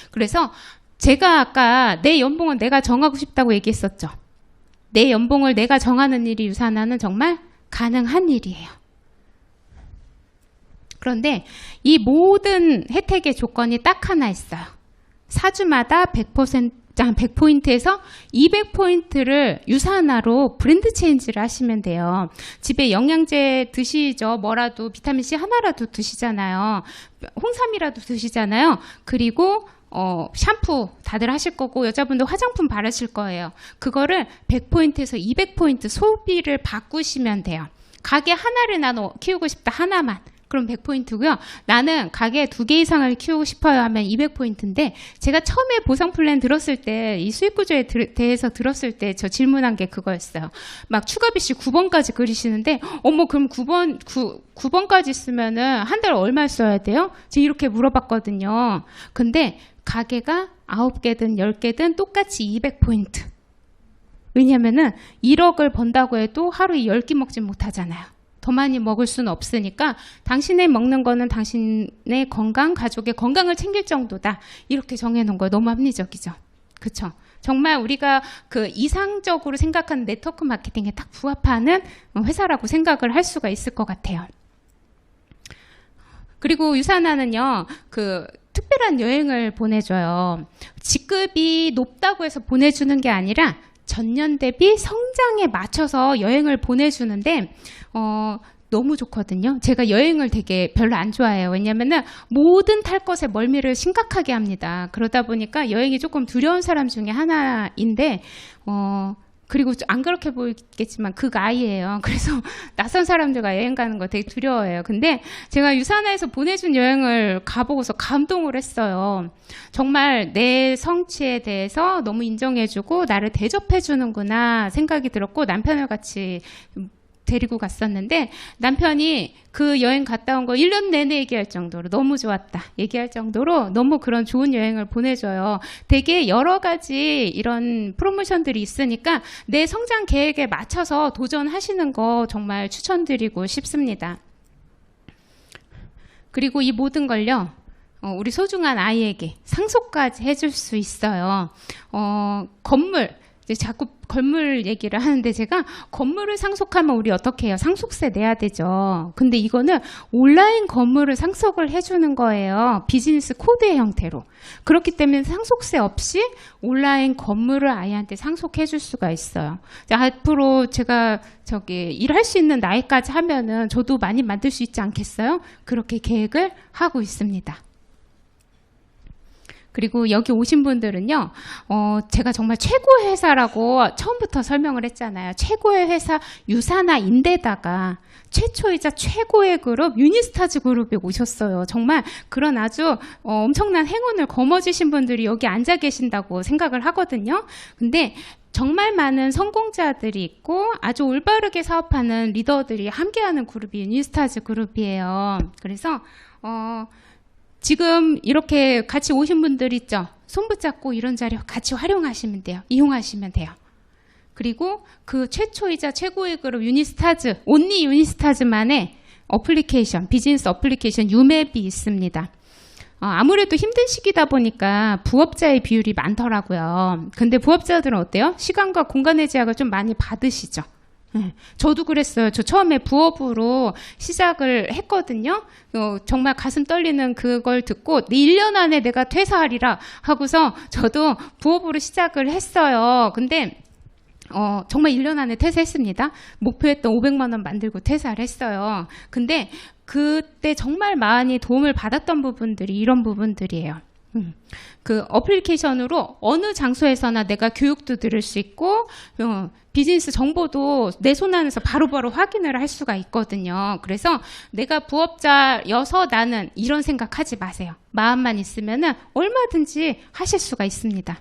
그래서 제가 아까 내 연봉은 내가 정하고 싶다고 얘기했었죠. 내 연봉을 내가 정하는 일이 유산화는 정말 가능한 일이에요. 그런데 이 모든 혜택의 조건이 딱 하나 있어요. 4주마다 100포인트에서 200포인트를 유산화로 브랜드 체인지를 하시면 돼요. 집에 영양제 드시죠. 뭐라도 비타민C 하나라도 드시잖아요. 홍삼이라도 드시잖아요. 그리고 샴푸 다들 하실 거고 여자분들 화장품 바르실 거예요. 그거를 100포인트에서 200포인트 소비를 바꾸시면 돼요. 가게 하나를 나눠 키우고 싶다 하나만. 그럼 100포인트고요. 나는 가게 2개 이상을 키우고 싶어요 하면 200포인트인데 제가 처음에 보상 플랜 들었을 때 이 수익 구조에 대해서 들었을 때 저 질문한 게 그거였어요. 막 추가비씨 9번까지 그리시는데 어머 그럼 9번까지 쓰면은 한 달에 얼마 써야 돼요? 제가 이렇게 물어봤거든요. 근데 가게가 9개든 10개든 똑같이 200포인트. 왜냐면은 1억을 번다고 해도 하루에 10끼 먹지 못하잖아요. 더 많이 먹을 수는 없으니까 당신의 먹는 거는 당신의 건강, 가족의 건강을 챙길 정도다. 이렇게 정해놓은 거예요. 너무 합리적이죠. 그렇죠? 정말 우리가 그 이상적으로 생각하는 네트워크 마케팅에 딱 부합하는 회사라고 생각을 할 수가 있을 것 같아요. 그리고 유산화는요, 그 특별한 여행을 보내줘요. 직급이 높다고 해서 보내주는 게 아니라 전년 대비 성장에 맞춰서 여행을 보내주는데 너무 좋거든요. 제가 여행을 되게 별로 안 좋아해요. 왜냐면은 모든 탈 것에 멀미를 심각하게 합니다. 그러다 보니까 여행이 조금 두려운 사람 중에 하나인데 그리고 안 그렇게 보이겠지만 극아이예요. 그래서 낯선 사람들과 여행 가는 거 되게 두려워해요. 근데 제가 유산화에서 보내준 여행을 가보고서 감동을 했어요. 정말 내 성취에 대해서 너무 인정해주고 나를 대접해주는구나 생각이 들었고 남편을 같이 데리고 갔었는데 남편이 그 여행 갔다 온 거 1년 내내 얘기할 정도로 너무 좋았다 얘기할 정도로 너무 그런 좋은 여행을 보내줘요. 되게 여러 가지 이런 프로모션들이 있으니까 내 성장 계획에 맞춰서 도전하시는 거 정말 추천드리고 싶습니다. 그리고 이 모든 걸요 우리 소중한 아이에게 상속까지 해줄 수 있어요. 건물 자꾸 건물 얘기를 하는데 제가 건물을 상속하면 우리 어떻게 해요? 상속세 내야 되죠. 근데 이거는 온라인 건물을 상속을 해주는 거예요. 비즈니스 코드의 형태로. 그렇기 때문에 상속세 없이 온라인 건물을 아이한테 상속해 줄 수가 있어요. 앞으로 제가 일할 수 있는 나이까지 하면은 저도 많이 만들 수 있지 않겠어요? 그렇게 계획을 하고 있습니다. 그리고 여기 오신 분들은요, 제가 정말 최고의 회사라고 처음부터 설명을 했잖아요. 최고의 회사 유산화인데다가 최초이자 최고의 그룹 유니스타즈 그룹에 오셨어요. 정말 그런 아주 엄청난 행운을 거머쥐신 분들이 여기 앉아 계신다고 생각을 하거든요. 근데 정말 많은 성공자들이 있고 아주 올바르게 사업하는 리더들이 함께하는 그룹이 유니스타즈 그룹이에요. 그래서 지금 이렇게 같이 오신 분들 있죠? 손 붙잡고 이런 자리 같이 활용하시면 돼요. 이용하시면 돼요. 그리고 그 최초이자 최고의 그룹 유니스타즈, 온리 유니스타즈만의 어플리케이션, 비즈니스 어플리케이션 유맵이 있습니다. 아무래도 힘든 시기다 보니까 부업자의 비율이 많더라고요. 근데 부업자들은 어때요? 시간과 공간의 제약을 좀 많이 받으시죠? 저도 그랬어요. 저 처음에 부업으로 시작을 했거든요. 정말 가슴 떨리는 그걸 듣고 1년 안에 내가 퇴사하리라 하고서 저도 부업으로 시작을 했어요. 근데 정말 1년 안에 퇴사했습니다. 목표했던 500만 원 만들고 퇴사를 했어요. 근데 그때 정말 많이 도움을 받았던 부분들이 이런 부분들이에요. 그 어플리케이션으로 어느 장소에서나 내가 교육도 들을 수 있고 비즈니스 정보도 내 손 안에서 바로바로 확인을 할 수가 있거든요. 그래서 내가 부업자여서 나는 이런 생각하지 마세요. 마음만 있으면은 얼마든지 하실 수가 있습니다.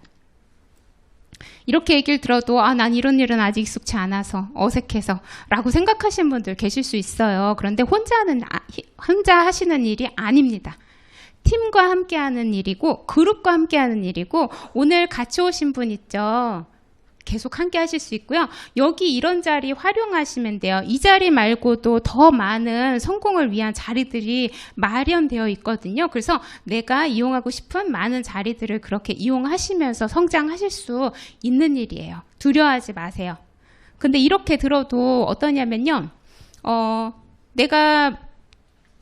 이렇게 얘기를 들어도 난 이런 일은 아직 익숙치 않아서 어색해서 라고 생각하시는 분들 계실 수 있어요. 그런데 혼자 하시는 일이 아닙니다. 팀과 함께하는 일이고 그룹과 함께하는 일이고 오늘 같이 오신 분 있죠. 계속 함께 하실 수 있고요. 여기 이런 자리 활용하시면 돼요. 이 자리 말고도 더 많은 성공을 위한 자리들이 마련되어 있거든요. 그래서 내가 이용하고 싶은 많은 자리들을 그렇게 이용하시면서 성장하실 수 있는 일이에요. 두려워하지 마세요. 근데 이렇게 들어도 어떠냐면요. 내가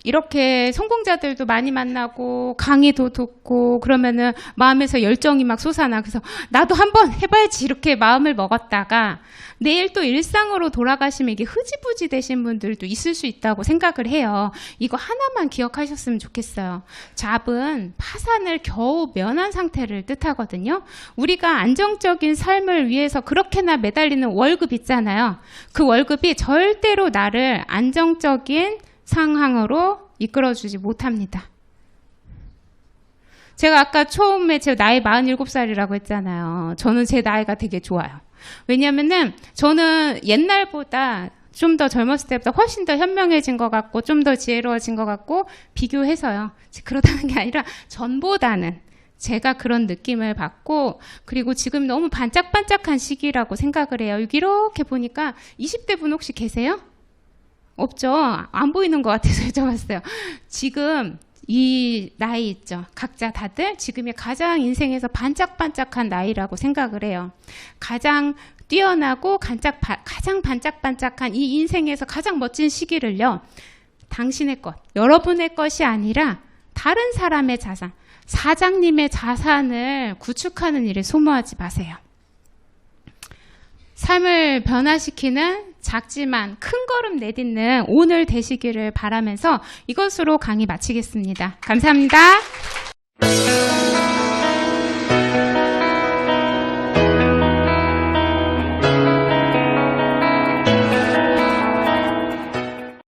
이렇게 성공자들도 많이 만나고 강의도 듣고 그러면은 마음에서 열정이 막 솟아나. 그래서 나도 한번 해봐야지 이렇게 마음을 먹었다가 내일 또 일상으로 돌아가시면 이게 흐지부지 되신 분들도 있을 수 있다고 생각을 해요. 이거 하나만 기억하셨으면 좋겠어요. 잡은 파산을 겨우 면한 상태를 뜻하거든요. 우리가 안정적인 삶을 위해서 그렇게나 매달리는 월급 있잖아요. 그 월급이 절대로 나를 안정적인 상황으로 이끌어주지 못합니다. 제가 아까 처음에 제 나이 47살이라고 했잖아요. 저는 제 나이가 되게 좋아요. 왜냐면은 저는 옛날보다 좀 더 젊었을 때보다 훨씬 더 현명해진 것 같고 좀 더 지혜로워진 것 같고 비교해서요. 그렇다는 게 아니라 전보다는 제가 그런 느낌을 받고 그리고 지금 너무 반짝반짝한 시기라고 생각을 해요. 여기 이렇게 보니까 20대 분 혹시 계세요? 없죠? 안 보이는 것 같아서 여쭤봤어요. 지금 이 나이 있죠. 각자 다들 지금이 가장 인생에서 반짝반짝한 나이라고 생각을 해요. 가장 뛰어나고 가장 반짝반짝한 이 인생에서 가장 멋진 시기를요. 당신의 것, 여러분의 것이 아니라 다른 사람의 자산, 사장님의 자산을 구축하는 일에 소모하지 마세요. 삶을 변화시키는 작지만 큰 걸음 내딛는 오늘 되시기를 바라면서 이것으로 강의 마치겠습니다. 감사합니다.